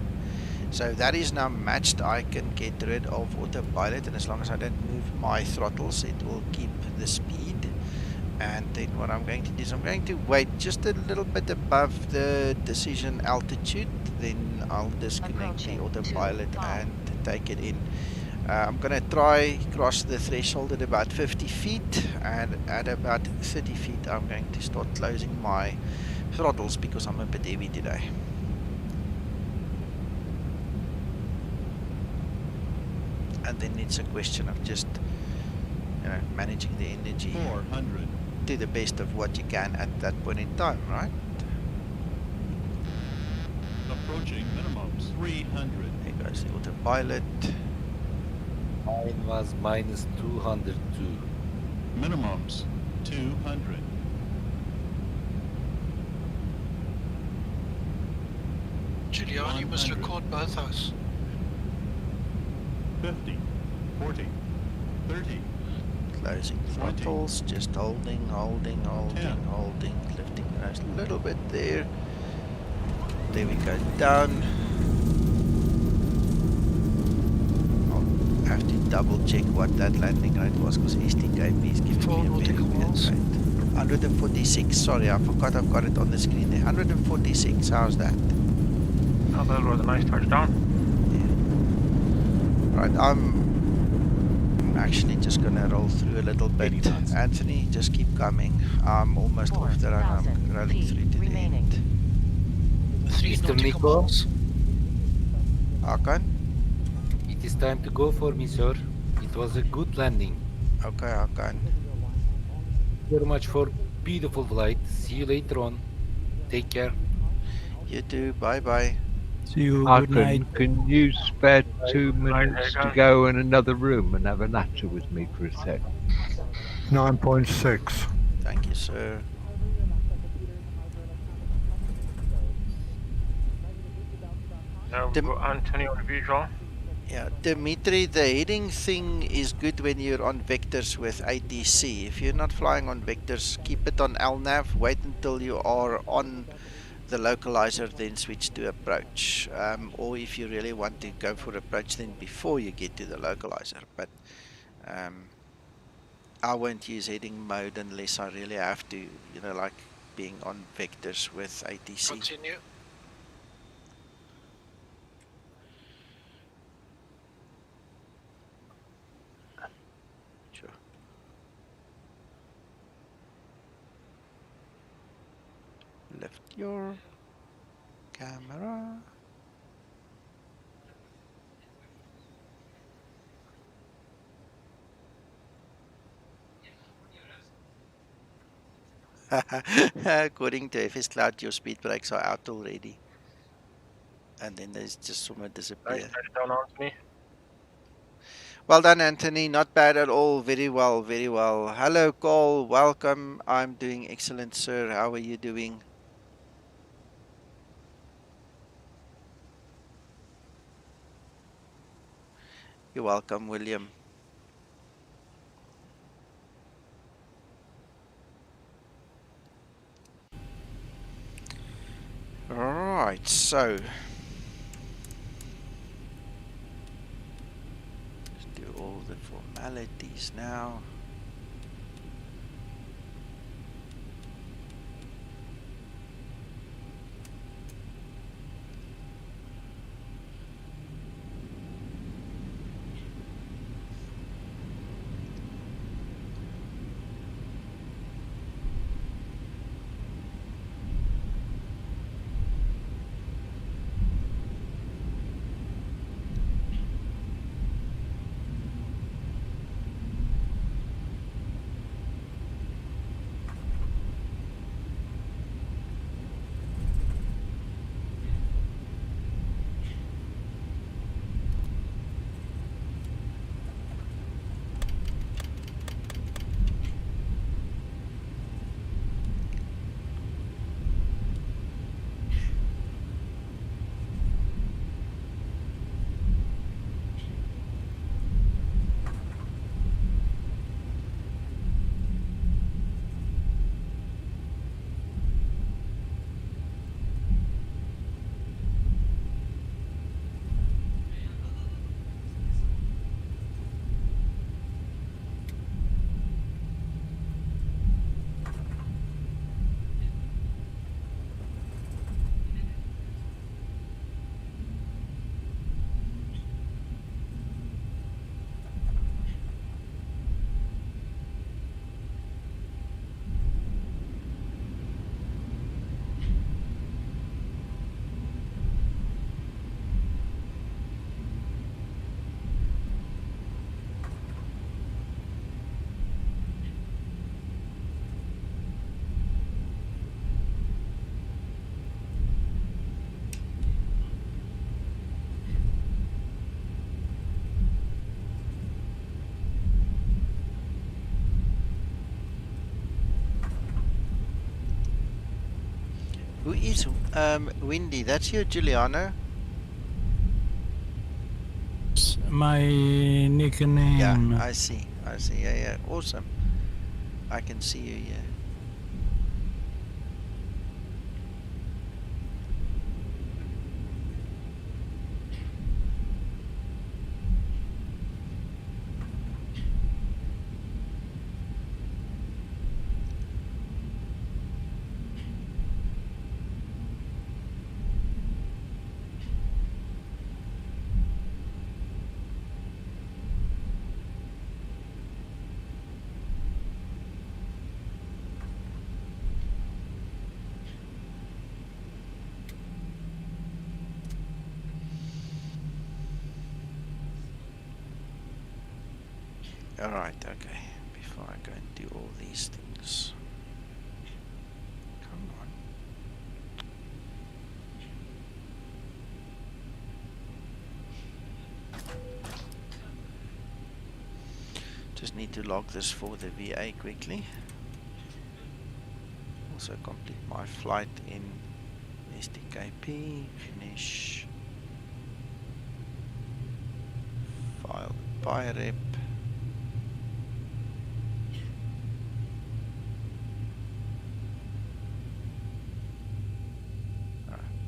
S1: So that is now matched. I can get rid of autopilot, and as long as I don't move my throttles, it will keep the speed. And then what I'm going to do is I'm going to wait just a little bit above the decision altitude, then I'll disconnect the autopilot and take it in. I'm going to try cross the threshold at about 50 feet, and at about 30 feet I'm going to start closing my throttles because I'm a bit heavy today. And then it's a question of just, you know, managing the energy
S16: 400
S1: to the best of what you can at that point in time, right?
S16: approaching minimums 300.
S1: There goes the autopilot.
S4: Mine was minus 202.
S16: Minimums 200.
S11: Giuliano, you must
S16: 100.
S11: record both those.
S16: 50, 40, 30,
S1: Closing throttles, just holding, holding, lifting those a little bit there. There we go, down. I'll have to double check what that landing rate was because STKP is giving me a very weird rate. 146, sorry, I forgot I've got it on the screen there. 146, how's that?
S8: Oh, that was a nice touchdown.
S1: Right, I'm actually just gonna roll through a little bit. Anthony, just keep coming. I'm almost off the run. I'm rolling through to the end.
S4: Mr. Nico,
S1: Hakan?
S4: it is time to go for me, sir. It was a good landing.
S1: Okay, Hakan.
S4: Thank you very much for beautiful flight. See you later on. Take care.
S1: You too. Bye-bye.
S6: See you.
S7: I
S6: Good night.
S7: can you spare 2
S8: Night,
S7: minutes to
S8: Hagan.
S7: go in another room and have a natter with me for a sec?
S2: 9.6.
S1: Thank you, sir.
S8: Now we've got Anthony on visual.
S1: Yeah, Dimitri, the heading thing is good when you're on vectors with ADEXI. If you're not flying on vectors, keep it on LNAV. Wait until you are on the localizer, then switch to approach. Or if you really want to go for approach, then before you get to the localizer. But I won't use heading mode unless I really have to, you know, like being on vectors with ATC.
S11: Continue.
S1: Sure. Lift your camera. According to FS Cloud, your speed brakes are out already. And then they just sort of disappear.
S8: Down, Anthony.
S1: Well done, Anthony. Not bad at all. Very well, very well. Hello, Cole. Welcome. I'm doing excellent, sir. How are you doing? You're welcome, William. Right, so let's do all the formalities now. Who is Windy? That's you, Giuliano?
S6: My nickname.
S1: Yeah, I see. I see. Yeah, yeah. Awesome. I can see you here. Alright, okay. Before I go and do all these things. Come on. Just need to log this for the VA quickly. Also complete my flight in STKP. Finish. File PyRep.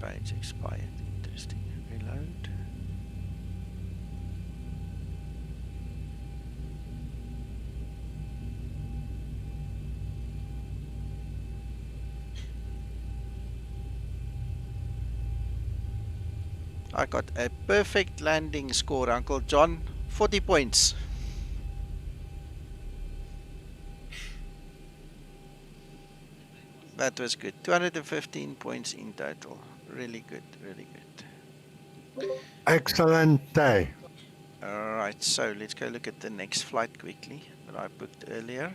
S1: Page expired. Interesting. Reload. I got a perfect landing score, Uncle John. 40 points. That was good. 215 points in total. Really good, really good.
S2: Excelente.
S1: Alright, so let's go look at the next flight quickly that I booked earlier.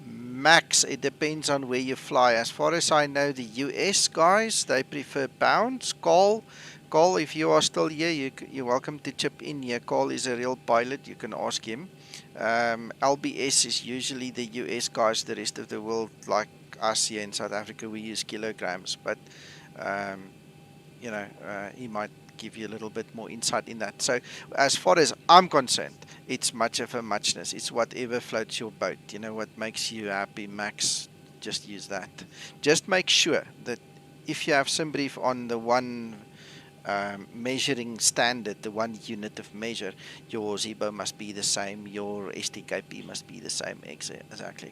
S1: Max, it depends on where you fly. As far as I know, the US guys, they prefer pounds. Carl, if you are still here, you're welcome to chip in here. Carl is a real pilot. You can ask him. LBS is usually the US guys. The rest of the world, like us here in South Africa, we use kilograms. But, he might give you a little bit more insight in that. So as far as I'm concerned, it's much of a muchness. It's whatever floats your boat. You know, what makes you happy, Max, just use that. Just make sure that if you have SimBrief on the one measuring standard, the one unit of measure, your Zibo must be the same, your STKP must be the same. Exactly.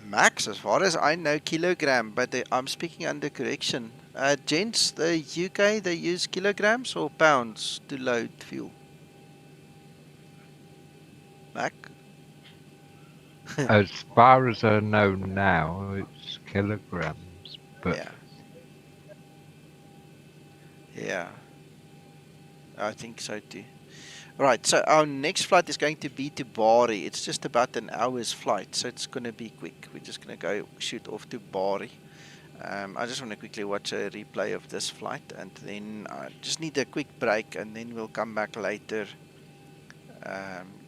S1: Max, as far as I know, kilogram, but I'm speaking under correction. Gents, the UK, they use kilograms or pounds to load fuel? Mac?
S7: As far as I know now, it's kilograms, but
S1: Yeah, I think so too. Right, so our next flight is going to be to Bari. It's just about an hour's flight, so it's going to be quick. We're just going to go shoot off to Bari. I just want to quickly watch a replay of this flight, and then I just need a quick break, and then we'll come back later.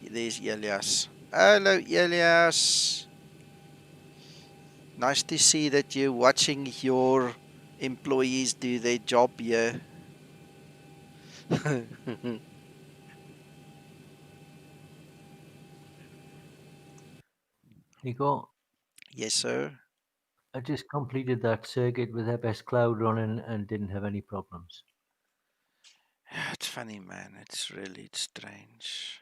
S1: There's Elias. Hello, Elias. Nice to see that you're watching your employees do their job here.
S3: Nico?
S1: Yes, sir.
S3: I just completed that circuit with FS Cloud running and didn't have any problems.
S1: It's funny, man. It's really strange.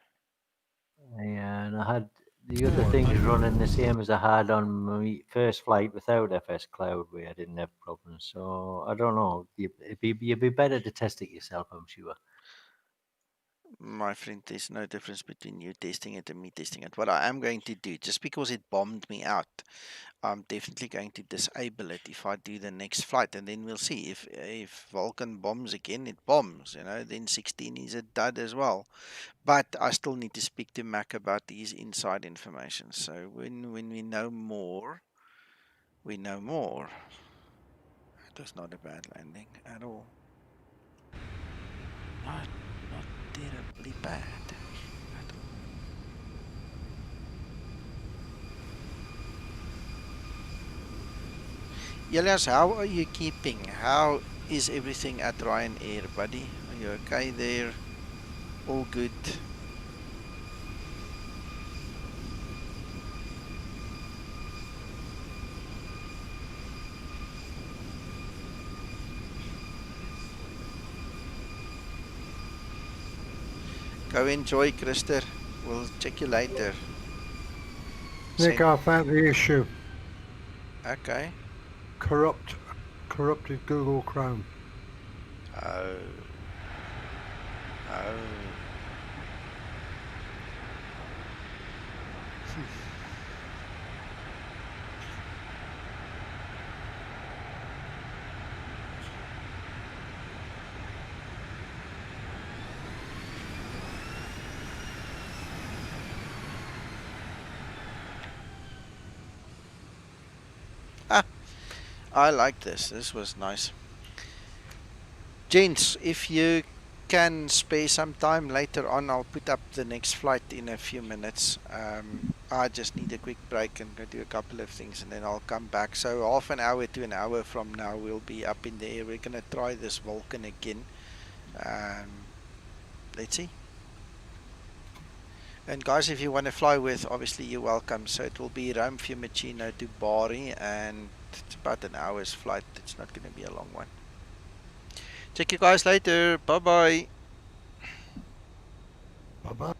S3: Yeah, and I had the other things running the same as I had on my first flight without FS Cloud, where I didn't have problems. So I don't know. It'd be better to test it yourself, I'm sure.
S1: My friend, there's no difference between you testing it and me testing it. What I am going to do, just because it bombed me out, I'm definitely going to disable it if I do the next flight, and then we'll see if Vulcan bombs again. It bombs, then 16 is a dud as well. But I still need to speak to Mac about these inside information. So when we know more, we know more. It was not a bad landing at all. Not terribly bad at all. Elias, how are you keeping? How is everything at Ryanair, buddy? Are you okay there? All good? Go enjoy, Krister. We'll check you later.
S2: Nick, I found the issue.
S1: Okay.
S2: Corrupted Google Chrome.
S1: Oh. I like this. This was nice. Gents, if you can spare some time later on, I'll put up the next flight in a few minutes. I just need a quick break and go do a couple of things, and then I'll come back. So half an hour to an hour from now, we'll be up in the air. We're going to try this Vulcan again. Let's see. And guys, if you want to fly with, obviously you're welcome. So it will be Rome Fiumicino to Bari, and it's about an hour's flight. It's not going to be a long one. Check you guys later. Bye-bye.
S2: Bye-bye.